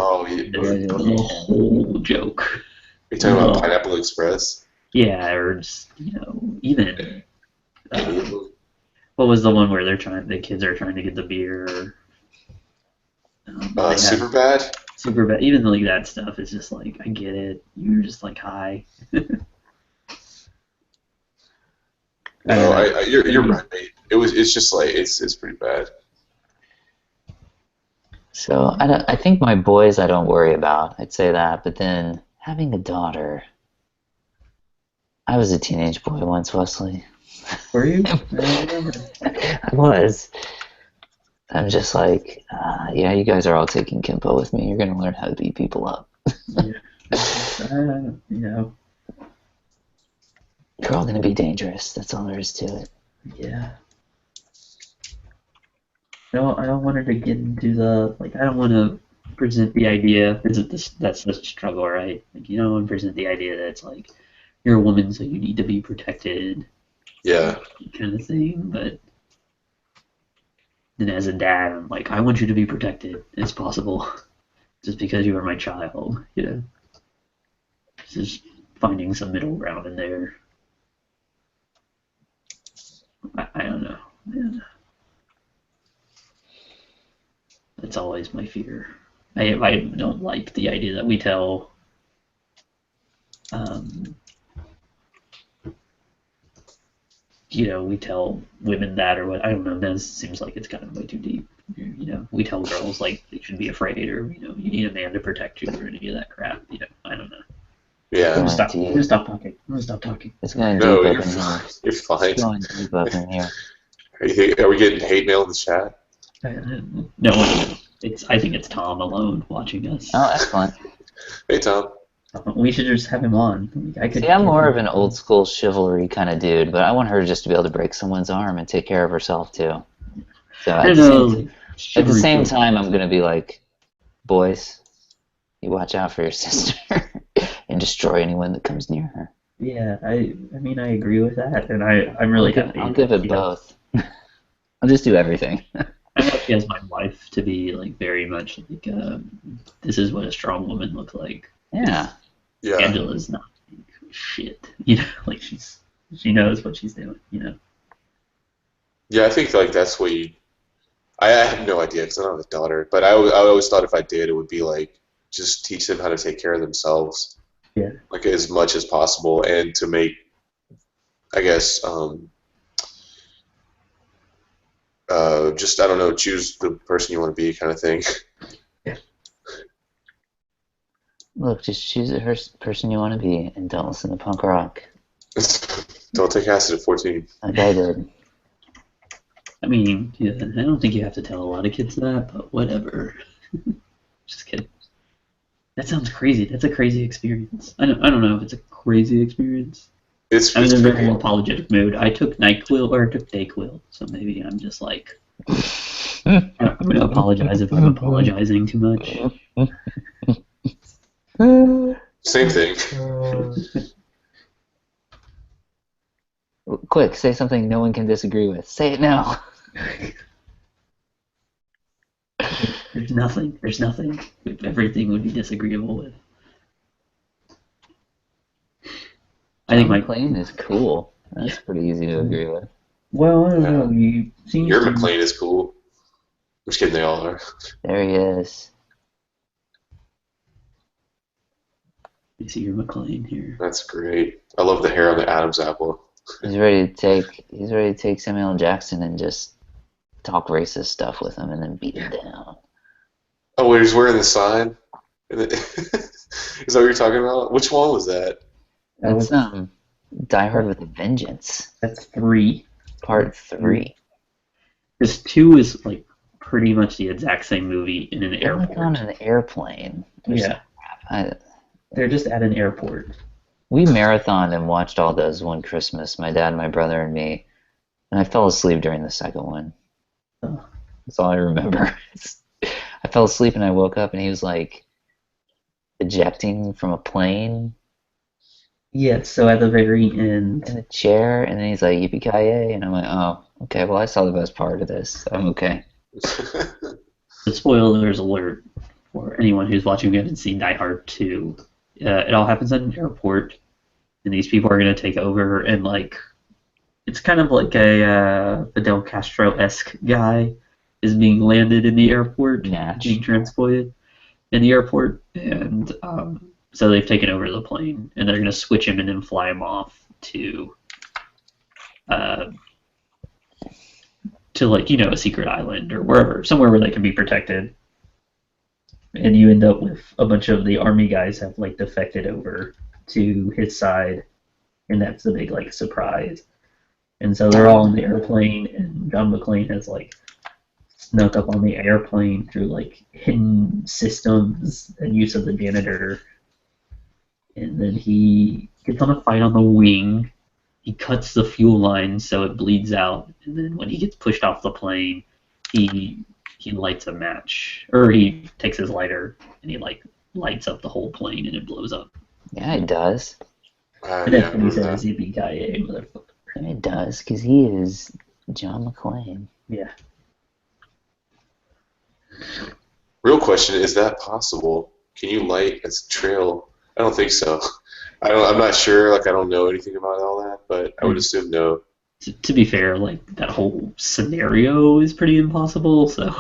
a whole joke. You're talking about Pineapple Express? Yeah, or just, even what was the one where the kids are trying to get the beer? Superbad? Superbad. Even like that stuff is just like, I get it. You're just like high. No, you're right. It's just like it's pretty bad. So I think my boys I don't worry about. I'd say that, but then Having a daughter. I was a teenage boy once, Wesley. Were you? I don't remember. I was. I'm just like, yeah, you guys are all taking Kimpo with me. You're going to learn how to beat people up. Yeah. You know, You're all going to be dangerous. That's all there is to it. yeah. No, I don't want her to get into the, like, I don't want to present the idea, that's the struggle, right? Like, you don't want to present the idea that it's like, you're a woman, so you need to be protected, Yeah. kind of thing, but then as a dad, I'm like, I want you to be protected as possible, just because you are my child, you know? Just finding some middle ground in there. I don't know. Yeah. That's always my fear. I don't like the idea that we tell we tell women that, or what, I don't know, that seems like it's kind of way too deep. You know, we tell girls like they should be afraid, or you need a man to protect you, or any of that crap. You know, I don't know. Yeah. I'm gonna stop talking. It's going No, deep you're up in fine. here. You're fine. It's going deep up in here. Are we getting hate mail in the chat? No one. I think it's Tom alone watching us. Oh, excellent. Hey, Tom. We should just have him on. I could. See, I'm more of an old school chivalry kind of dude, but I want her just to be able to break someone's arm and take care of herself too. So I don't know. at the same time, I'm gonna be like, boys, you watch out for your sister and destroy anyone that comes near her. Yeah, I mean, I agree with that, and I'm really happy. I'll give it both. I'll just do everything. I'm lucky as my wife to be like very much like this is what a strong woman looks like. Yeah. Yeah. Angela's not like, shit, you know, like she knows what she's doing, you know. Yeah, I think like that's what you. I have no idea because I don't have a daughter, but I always thought if I did, it would be like just teach them how to take care of themselves. Yeah. Like as much as possible, and to make, I guess, just I don't know, choose the person you want to be, kind of thing. Look, just choose the person you want to be and don't listen to punk rock. Don't take acid at 14. Like I did. I mean, yeah, I don't think you have to tell a lot of kids that, but whatever. Just kidding. That sounds crazy. That's a crazy experience. I don't know if it's a crazy experience. I'm in a very apologetic mood. I took Dayquil, so maybe I'm just like, I'm gonna apologize if I'm apologizing too much. Same thing. Quick, say something no one can disagree with. Say it now. There's nothing. Everything would be disagreeable with. I think my McLean is cool. That's pretty easy to agree with. Well, I don't know. You seem Your McLean is cool. I'm just kidding, they all are. There he is. You see your McLean here. That's great. I love the hair on the Adam's apple. He's ready to take Samuel L. Jackson and just talk racist stuff with him and then beat him down. Oh, wait, he's wearing the sign? Is that what you're talking about? Which one was that? That's Die Hard with a Vengeance. That's 3. Part 3. This 2 is like pretty much the exact same movie in an airport. On an airplane. Yeah. They're just at an airport. We marathoned and watched all those one Christmas, my dad, my brother, and me. And I fell asleep during the second one. Oh. That's all I remember. I fell asleep and I woke up and he was like ejecting from a plane. Yeah, so at the very end. In a chair, and then he's like, yippee-ki-yay, and I'm like, oh, okay, well, I saw the best part of this. So I'm okay. Spoilers alert for anyone who's watching who hasn't seen Die Hard 2. It all happens at an airport, and these people are going to take over, and like, it's kind of like a Fidel Castro-esque guy is being landed in the airport, being transported in the airport, and so they've taken over the plane, and they're going to switch him and then fly him off to like, a secret island or wherever, somewhere where they can be protected. and you end up with a bunch of the army guys have like defected over to his side, and that's the big like surprise. And so they're all on the airplane, and John McClane has like snuck up on the airplane through like hidden systems and use of the janitor. And then he gets on a fight on the wing. He cuts the fuel line so it bleeds out, and then when he gets pushed off the plane, he lights a match, or he takes his lighter and he like lights up the whole plane and it blows up. Yeah, it does. And that's when he says, "Yippee-ki-yay, motherfucker!" And it does, because he is John McClane. Yeah. Real question: is that possible? Can you light a trail? I don't think so. I'm not sure. Like, I don't know anything about all that, but I would assume no. To be fair, like that whole scenario is pretty impossible. So,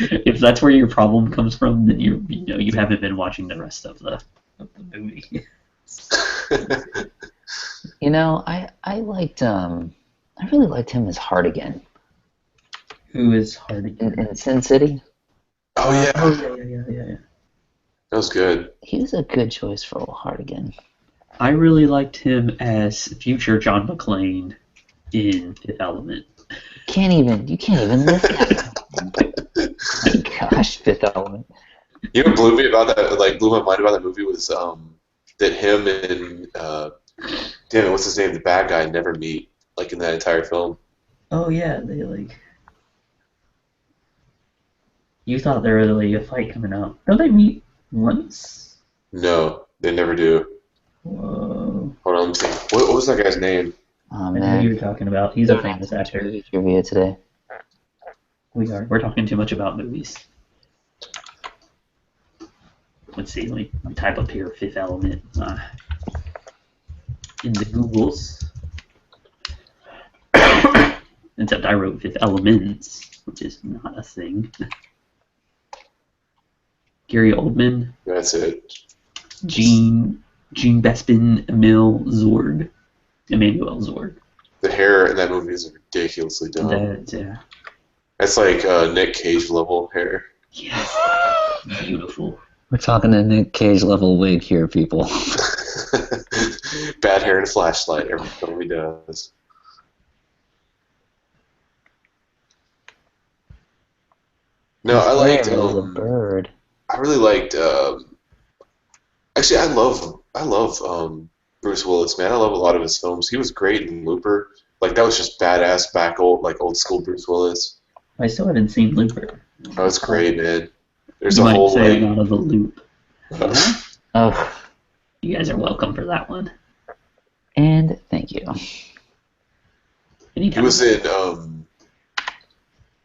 if that's where your problem comes from, then you haven't been watching the rest of the movie. You know, I really liked him as Hardigan. Who is Hardigan? In Sin City. Oh yeah. Yeah. That was good. He was a good choice for old Hardigan. I really liked him as future John McClane in Fifth Element. You can't even look at him. Gosh, Fifth Element. You know what blew me about that? Like, blew my mind about that movie was that him and damn it, what's his name? The bad guy never meet. Like in that entire film. Oh yeah, they like. You thought there was like a fight coming out. Don't they meet once? No, they never do. Whoa. Hold on, let me see. What was that guy's name? Oh I know man, who you're talking about. He's a famous actor. movie trivia today. We're talking too much about movies. Let's see. Let me type up here Fifth Element in the Googles. Except I wrote Fifth Elements, which is not a thing. Gary Oldman. That's it. Gene Bespin, Emmanuel Zorg. The hair in that movie is ridiculously dumb. Yeah. That's like Nick Cage level hair. Yes. Beautiful. We're talking a Nick Cage level wig here, people. Bad hair and a flashlight. Every film he does. No, I liked. It was a bird. I really liked. Actually, I love Bruce Willis, man. I love a lot of his films. He was great in Looper. Like, that was just badass old school Bruce Willis. I still haven't seen Looper. That was great, man. There's You a might whole say like. I'm out of the loop. Oh, You guys are welcome for that one. and thank you. He Anytime. was in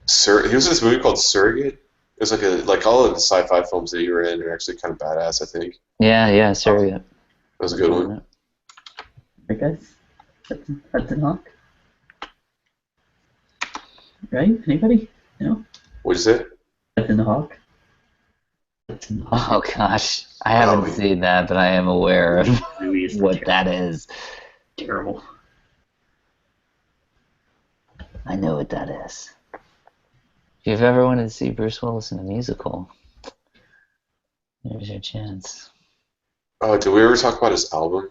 he was in this movie called Surrogate. It was like all of the sci-fi films that you were in are actually kind of badass, I think. Yeah, sorry. That was a good one. Right, guys? Hudson Hawk? Right? Anybody? No? What'd you say? Hudson Hawk? Hudson Hawk. Oh gosh, I haven't seen that, but I am aware of Movie is what that is. terrible. I know what that is. If you've ever wanted to see Bruce Willis in a musical, there's your chance. Oh, did we ever talk about his album?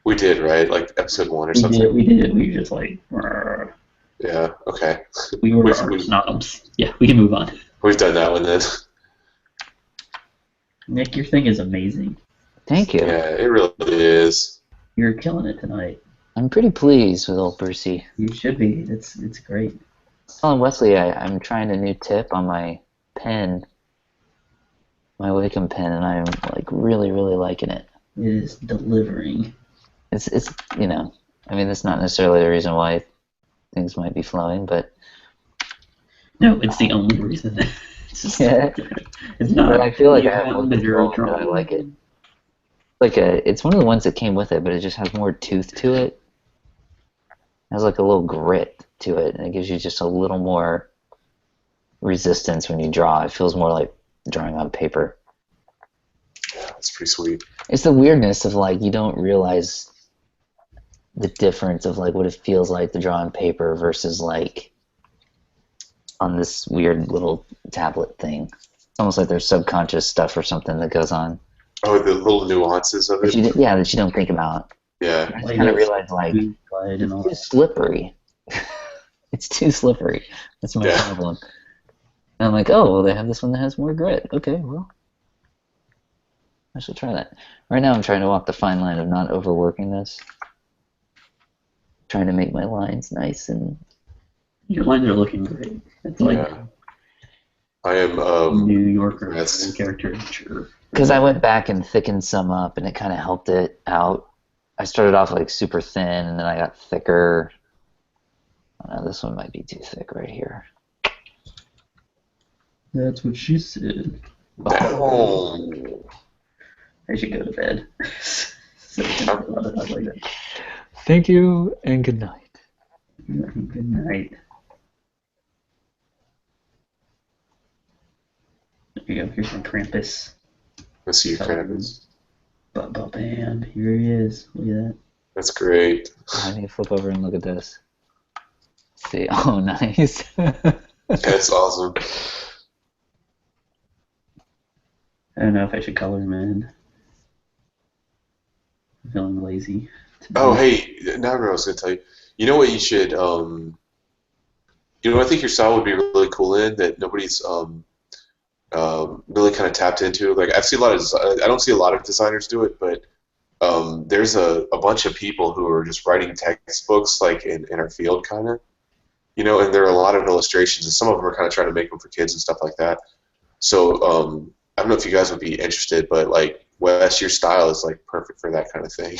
We did, right? Like episode 1 or something? We did. We were just like, "Rrr." Yeah, okay. We were We've- snobs. Yeah, we can move on. We've done that one then. Nick, your thing is amazing. Thank you. Yeah, it really is. You're killing it tonight. I'm pretty pleased with old Brucey. You should be. It's great. Telling Wesley I'm trying a new tip on my pen, my Wacom pen, and I'm like really liking it. It is delivering. It's I mean, that's not necessarily the reason why things might be flowing, but No, it's the only reason. It's just, Yeah. It's not. But I feel like you I have have more better control, control. and I like it. It's one of the ones that came with it, but it just has more tooth to it. It has like a little grit to it, and it gives you just a little more resistance when you draw. It feels more like drawing on paper. Yeah, that's pretty sweet. It's the weirdness of like you don't realize the difference of like what it feels like to draw on paper versus like on this weird little tablet thing. It's almost like there's subconscious stuff or something that goes on. Oh, the little nuances of it. That you don't think about. Yeah. I kind of realized, like, it's too slippery. It's too slippery. That's my problem. And I'm like, oh, well, they have this one that has more grit. Okay, well, I should try that. Right now I'm trying to walk the fine line of not overworking this. Trying to make my lines nice and... Your lines are looking great. It's like I am New Yorker caricature. Because I went back and thickened some up, and it kind of helped it out. I started off like super thin, and then I got thicker. This one might be too thick right here. That's what she said. Oh. I should go to bed. Thank you, and good night. Good night. There you go. Here's some Krampus. Let's see your Krampus. Bam. Here he is. Look at that. That's great. I need to flip over and look at this. See. Oh, nice. That's awesome. I don't know if I should color him in. I'm feeling lazy. Oh, hey, now I was going to tell you. You know what you should, I think your style would be really cool in that nobody's really kind of tapped into. Like, I've seen a lot of, I don't see a lot of designers do it, but there's a bunch of people who are just writing textbooks, like, in our field, kind of. And there are a lot of illustrations, and some of them are kind of trying to make them for kids and stuff like that. So, I don't know if you guys would be interested, but, like, Wes, your style is, like, perfect for that kind of thing.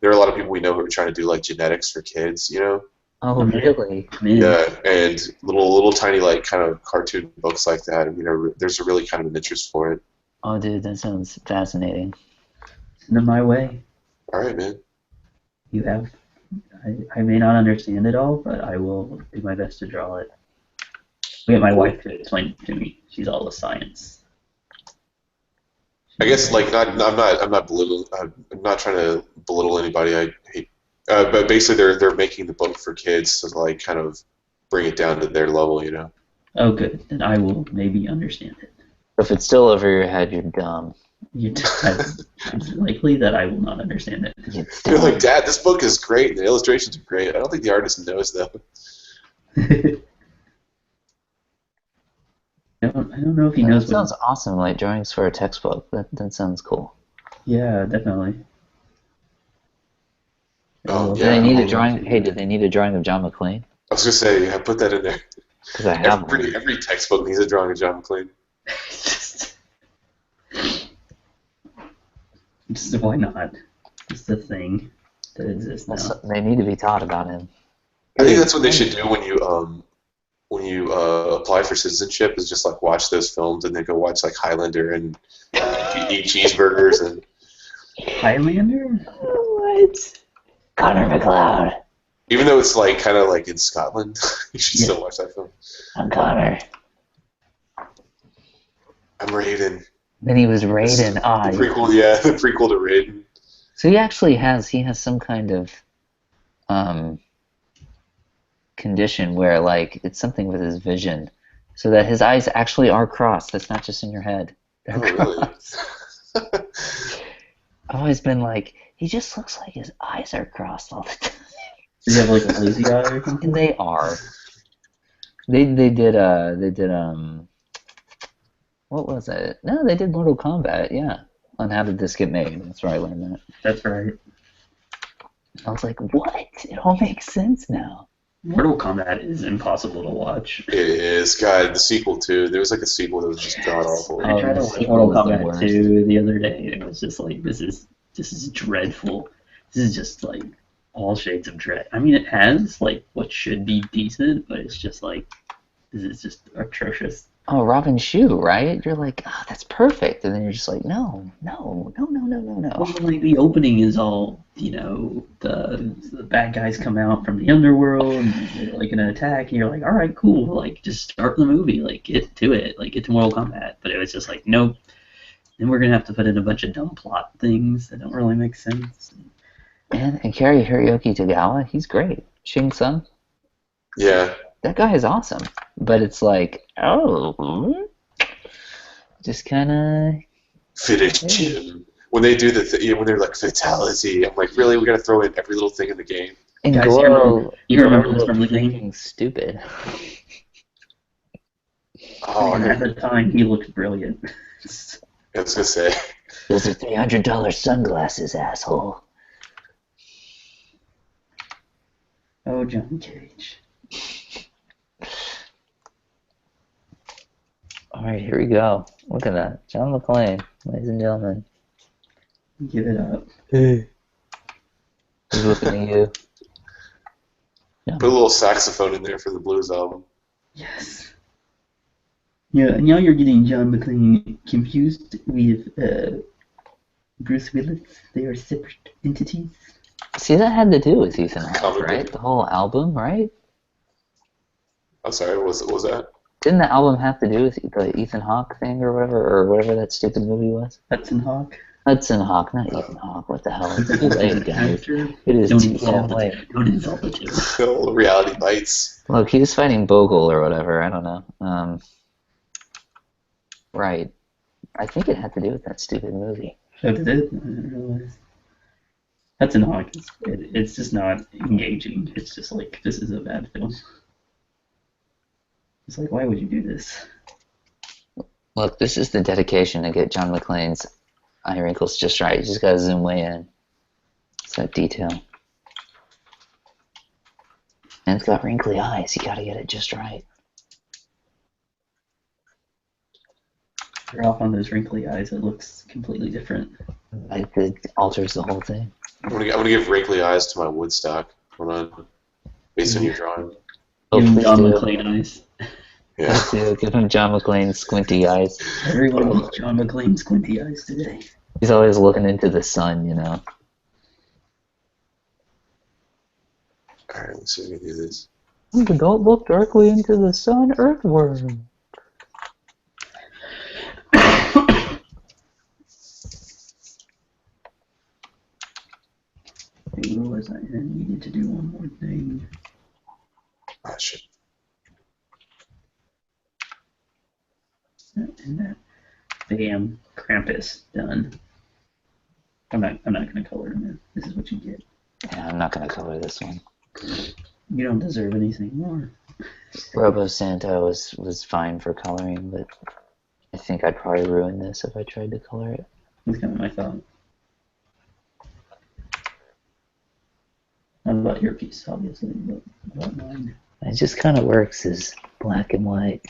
There are a lot of people we know who are trying to do, like, genetics for kids, Oh, really? Yeah, and little tiny, like, kind of cartoon books like that. And, there's a really kind of an interest for it. Oh, dude, that sounds fascinating. Send them my way. All right, man. You have... I may not understand it all, but I will do my best to draw it. I'll get my wife to explain it to me. She's all the science. I guess, like, I'm not belittling. I'm not trying to belittle anybody. I hate, but basically they're making the book for kids to, like, kind of bring it down to their level, Oh, good. Then I will maybe understand it. If it's still over your head, you're dumb. It's likely that I will not understand it. You're like, Dad, this book is great. The illustrations are great. I don't think the artist knows though. I don't know if he knows. That sounds awesome. Like drawings for a textbook. That sounds cool. Yeah, definitely. Oh, Do they need a drawing? Hey, did they need a drawing of John McClane? I was gonna say, yeah, put that in there. Because I have every textbook needs a drawing of John McClane. Just why not? It's the thing that exists now. They need to be taught about him. I think that's what they should do when you apply for citizenship. Is just like watch those films and then go watch like Highlander and eat cheeseburgers and. Highlander? What? Connor McLeod. Even though it's like kind of like in Scotland, you should still watch that film. I'm Connor. I'm Raiden. Then he was Raiden. The prequel, the prequel to Raiden. So he actually has some kind of condition where like it's something with his vision, so that his eyes actually are crossed. That's not just in your head. They're crossed. Really? I've always been like, he just looks like his eyes are crossed all the time. Does he have like a lazy eye or something? And they are. They did what was it? No, they did Mortal Kombat, yeah. On How Did This Get Made? That's where I learned that. That's right. I was like, what? It all makes sense now. Mortal Kombat is impossible to watch. It is. God, the sequel too. There was like a sequel that was just god awful. I tried to watch Mortal Kombat 2 the other day, and it was just like, this is dreadful. This is just like all shades of dread. I mean, it has like what should be decent, but it's just like, this is just atrocious. Oh, Robin Shue, right? You're like, oh, that's perfect. And then you're just like, no. Well, like, the opening is all, the bad guys come out from the underworld, and they're, like, gonna attack, and you're like, alright, cool, like, just start the movie, like, get to it, like, get to Mortal Kombat. But it was just like, nope. Then we're gonna have to put in a bunch of dumb plot things that don't really make sense. And Cary Hiroyuki Tagawa, he's great. Shing Tsung. Yeah. that guy is awesome. But it's like, oh, just kind of... Finish him. When they do when they're like fatality, I'm like, really? We gotta throw in every little thing in the game. And Guys, Goro, you remember Goro this from the looked game? freaking stupid. Oh, And at the time, he looked brilliant. I was gonna say. Those are $300 sunglasses, asshole. Oh, Johnny Cage. All right, here we go. Look at that. John McClane, ladies and gentlemen. Give it up. Hey. He's looking at you. Yeah. Put a little saxophone in there for the blues album. Yes. Yeah, now you're getting John McClane confused with Bruce Willis. They are separate entities. See, that had to do with Ethan Hawke, Comic right? book. The whole album, right? I'm sorry, what was that? Didn't the album have to do with the Ethan Hawke thing or whatever that stupid movie was? Hudson Hawk. Hudson Hawke, not Ethan Hawke. What the hell? It's too late, guys. Actor. It is Don't too insult damn late. Don't insult the two. Oh, reality bites. Look, he was fighting Bogle or whatever. I don't know. Right. I think it had to do with that stupid movie. Oh, did it? I didn't realize. Hudson Hawk. It's just not engaging. It's just like, this is a bad film. It's like, why would you do this? Look, this is the dedication to get John McClane's eye wrinkles just right. You just gotta zoom way in. It's that detail. And it's got wrinkly eyes. You gotta get it just right. You're off on those wrinkly eyes. It looks completely different. Like, it alters the whole thing. I'm gonna give wrinkly eyes to my Woodstock. Hold on. Based on your drawing. Oh, Give him please John do. McClane eyes. Yeah. Please do. Give him John McClane's squinty eyes. Everyone loves John McClane's squinty eyes today. He's always looking into the sun, you know. Alright, let's see if we can do this. Don't look directly into the sun, earthworm. Hey, what was I? I needed to do one more thing. Ah, shit. And that. Bam. Krampus. Done. I'm not gonna color him in. This is what you get. Yeah, I'm not gonna color this one. You don't deserve anything more. Robo Santa was fine for coloring, but I think I'd probably ruin this if I tried to color it. That's kind of my thought. Not about your piece, obviously, but about mine. It just kind of works as black and white.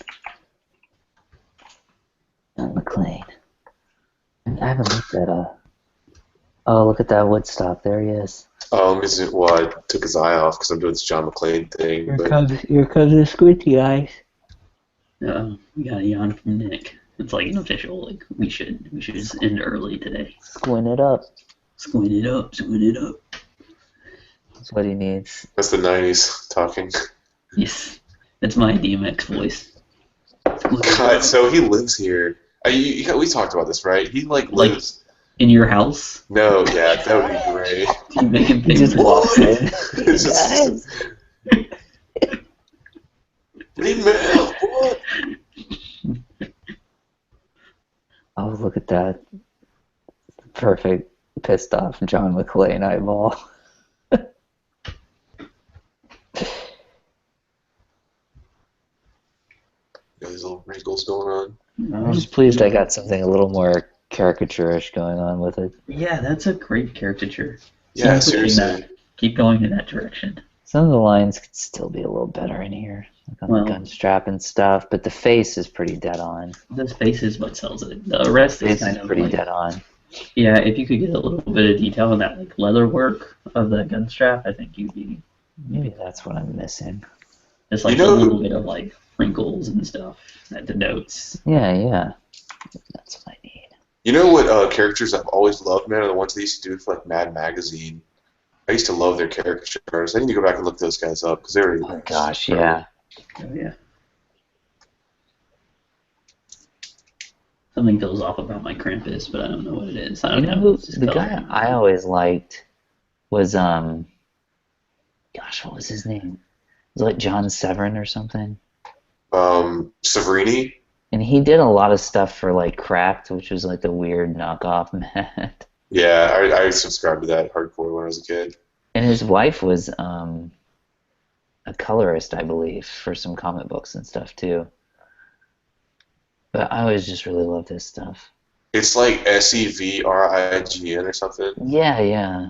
John McClane. I haven't looked at Oh, look at that Woodstock. There he is. Well, I took his eye off because I'm doing this John McClane thing. Here But comes the squinty eyes. We got a yawn from Nick. It's like an official. Like we should just end early today. Squint it up. Squint it up. Squint it up. That's what he needs. that's the 90s talking. Yes, it's my DMX voice. Squint it God, up. so he lives here. We talked about this, right? He lives. In your house, No, yeah, that would be great. you making He things just walks in. It's just- Need mail. What? Oh, look at that. Perfect pissed off John McClane eyeball. Got these little wrinkles going on. I'm just pleased I got something a little more caricaturish going on with it. Yeah, that's a great caricature. Yeah, Keep pushing seriously. that. Keep going in that direction. Some of the lines could still be a little better in here, like on Well- the gun strap and stuff, but the face is pretty dead on. This face is what sells it. The rest The is face kind is of pretty like, dead on. yeah. If you could get a little bit of detail in that like leather work of the gun strap, I think you'd be Maybe that's what I'm missing. just like You know- a little bit of like wrinkles and stuff that denotes. Yeah. That's what I need. You know what characters I've always loved, man, are the ones they used to do for like Mad Magazine. I used to love their caricatures. I need to go back and look those guys up because they were. Oh gosh, yeah. Oh yeah. Something feels off about my Krampus, but I don't know what it is. I You don't know know. who It's just the color. guy I always liked was gosh, what was his name? Was it like John Severin or something? Severini. And he did a lot of stuff for like Cracked, which was like the weird knockoff Matt. Yeah, I subscribed to that hardcore when I was a kid. And his wife was a colorist, I believe, for some comic books and stuff too. But I always just really loved his stuff. It's like Sevrign or something. Yeah, yeah.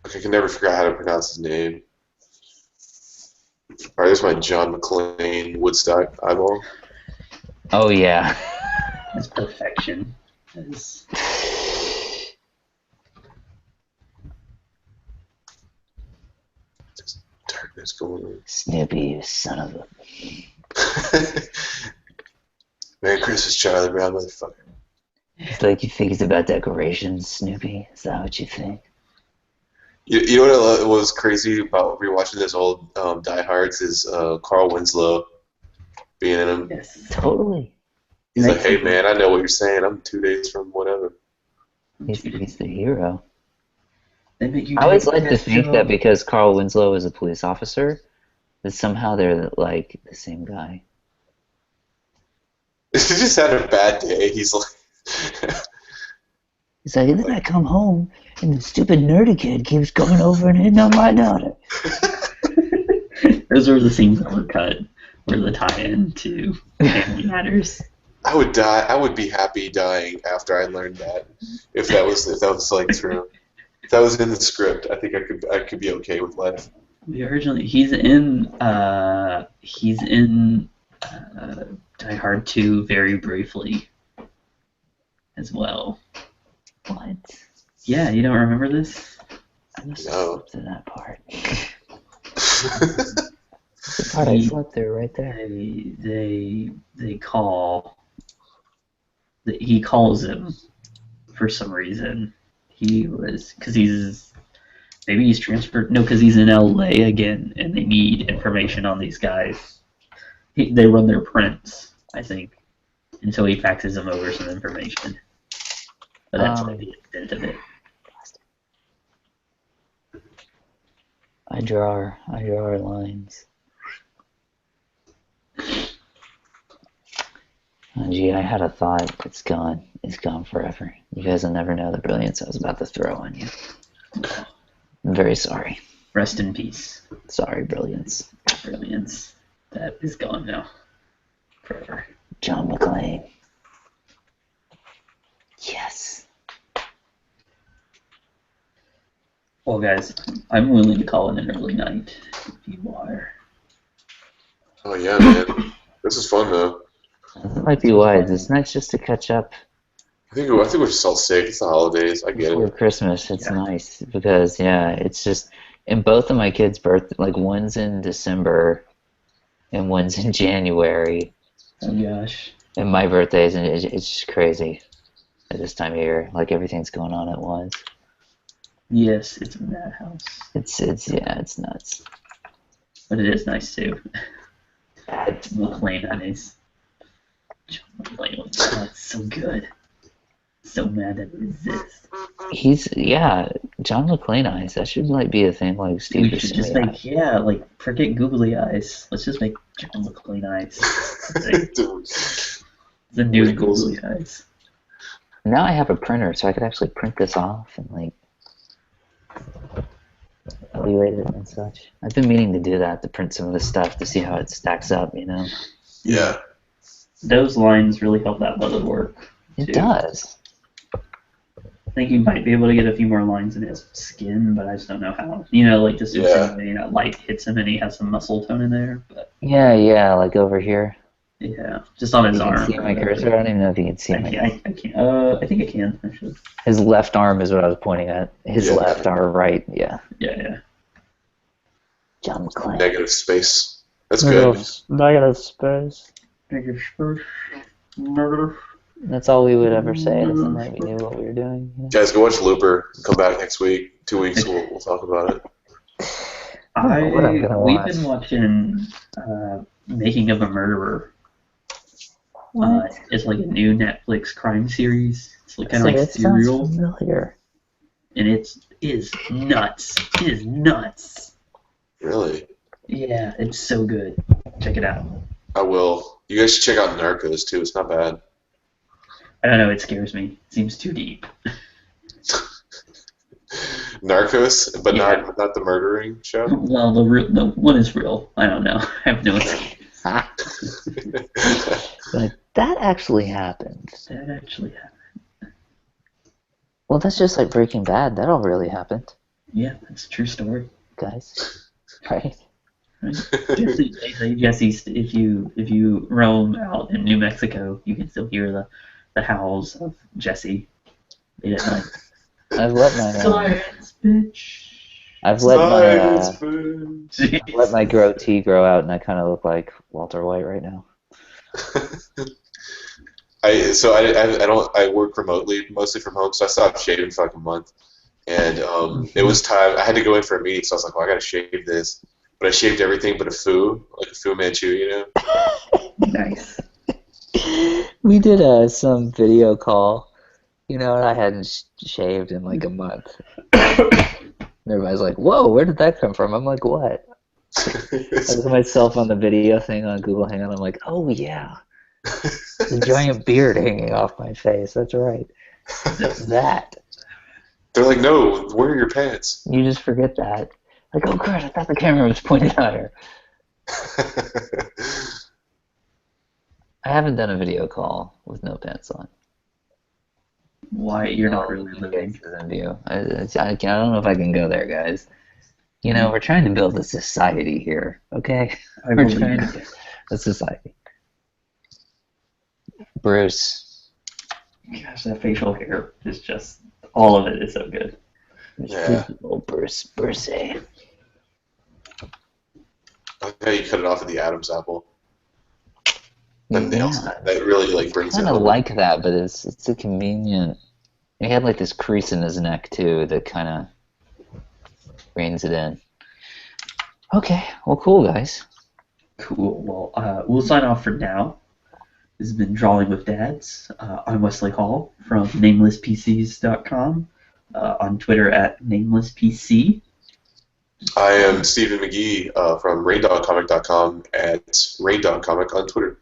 Like, I can never figure out how to pronounce his name. Alright, there's my John McClane Woodstock eyeball. Oh yeah. That's perfection. That's... Just darkness going Snoopy, you son of a... on. Merry Christmas, Charlie Brown, motherfucker. It's like you think it's about decorations, Snoopy. Is that what you think? You know what was crazy about rewatching this old Die Hards is Carl Winslow being in them. Yes. Totally. He's like, hey man, I know what you're saying. I'm 2 days from whatever. He's the hero. They make you I always take like to that think job. that because Carl Winslow is a police officer, that somehow they're like the same guy. He just had a bad day. He's like, He's like, and then I come home, and the stupid nerdy kid keeps coming over and hitting on my daughter. Those were the scenes that were cut, were the tie-in to Family Matters. I would die. I would be happy dying after I learned that. If that was like true. If that was in the script, I think I could be okay with life. Originally, he's in Die Hard 2 very briefly as well. What? Yeah, you don't remember this? I must have No. slept through that part. The part I slept through right there. They call. He calls him for some reason. Because he's transferred. No, because he's in LA again, and they need information on these guys. They run their prints, I think, and so he faxes them over some information. But that's like the extent of it. I draw lines. Oh, gee, I had a thought. It's gone. It's gone forever. You guys will never know the brilliance I was about to throw on you. I'm very sorry. Rest in peace. Sorry, brilliance. Brilliance. That is gone now. Forever. John McClane. Yes. Well, guys, I'm willing to call it an early night if you are. Oh yeah, man. This is fun though. It might be wise. It's nice just to catch up I think we're just all sick. It's the holidays. I get before it. Christmas. It's Yeah. nice because, yeah, it's just, and both of my kids' birthdays, like one's in December and one's in January, Oh gosh. and my birthday's, and it's just crazy at this time of year. Like everything's going on at once. Yes, it's a madhouse. It's nuts. But it is nice too. McClane eyes. John McClane, oh, it's so good. So mad that it exists. John McClane eyes. That should like be a thing, like Steve We should just Buscemi make, forget googly eyes. Let's just make John McClane eyes. Dude. The new Wrinkles. googly eyes. Now I have a printer, so I could actually print this off and like evaluate it and such. I've been meaning to do that, to print some of the stuff to see how it stacks up, you know? Yeah. Those lines really help that leather work. It too. does. I think you might be able to get a few more lines in his skin, but I just don't know how. You know, like just Yeah. light hits him and he has some muscle tone in there. But Yeah, like over here. yeah, just on his You arm. can see my cursor? I don't even know if you can see I my can't. I can't. I think I can actually. His left arm is what I was pointing at. His Yeah. left arm, right, yeah. Yeah. John McClane. Negative space. That's good. Negative space. Negative. That's all we would ever say. It doesn't like we knew what we were doing. You know? Guys, go watch Looper. Come back next week. 2 weeks. We'll talk about it. I don't know what I'm gonna We've watch. been watching Making of a Murderer. What? It's like a new Netflix crime series. It's like kind So of like it sounds Serial. familiar. and it is nuts. It is nuts. Really? Yeah, it's so good. Check it out. I will. You guys should check out Narcos too. It's not bad. I don't know. It scares me. It seems too deep. Narcos, but Yeah. not the murdering show. Well, the one is real. I don't know. I have no idea. But that actually happened. That actually happened. Well, that's just like Breaking Bad. That all really happened, Yeah, that's a true story. guys. Right? Right? Jesse, they say Jesse, if you roam out in New Mexico, you can still hear the howls of Jesse late at night. I've let my Science, bitch. I've let my Science, bitch. Jeez. let my goatee grow out, and I kind of look like Walter White right now. I work remotely, mostly from home, so I stopped shaving for like a month, and it was time. I had to go in for a meeting, so I was like, well, I gotta shave this, but I shaved everything but a Fu, like a Fu Manchu, you know. Nice. We did some video call, and I hadn't shaved in like a month. And everybody's like, "Whoa, where did that come from?" I'm like, "What?" I look at myself on the video thing on Google Hangout. I'm like, "Oh yeah, the giant beard hanging off my face. That's right. It's that." They're like, no, wear your pants. You just forget that. Like, oh crap! I thought the camera was pointed higher. I haven't done a video call with no pants on. Why you're not really living? I don't know if I can go there, guys. We're trying to build a society here, okay? I We're believe trying you. to build a society. Bruce. Gosh, that facial hair is just all of it is so good. Yeah. Oh, Bruce. I like how you cut it off at the Adam's apple. That nails it. That really like brings it kind of home. like that, but it's a convenient. He had like this crease in his neck too that kind of reins it in. Okay, well, cool, guys. Cool. Well, we'll sign off for now. This has been Drawing with Dads. I'm Wesley Hall from NamelessPCs.com. On Twitter at NamelessPC. I am Stephen McGee from RaindogComic.com at RaindogComic on Twitter.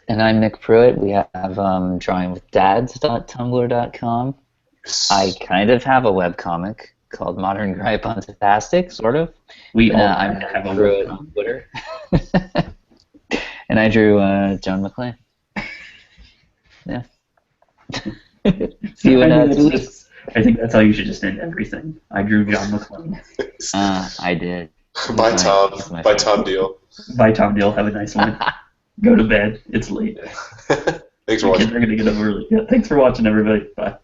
And I'm Nick Pruitt. We have drawingwithdads.tumblr.com. I kind of have a webcomic called Modern Gripe on Fantastic, sort of. We all I'm have a Pruitt webcomic. on Twitter. And I drew John McClane. Yeah. See you in 2 weeks. I think that's how you should just end everything. I drew John McClane. I did. By Tom. He's my By favorite. Tom Deal. Bye, Tom Deal. Have a nice one. Go to bed. It's late. Thanks for The kids watching. are going to get up early. Yeah, thanks for watching, everybody. Bye.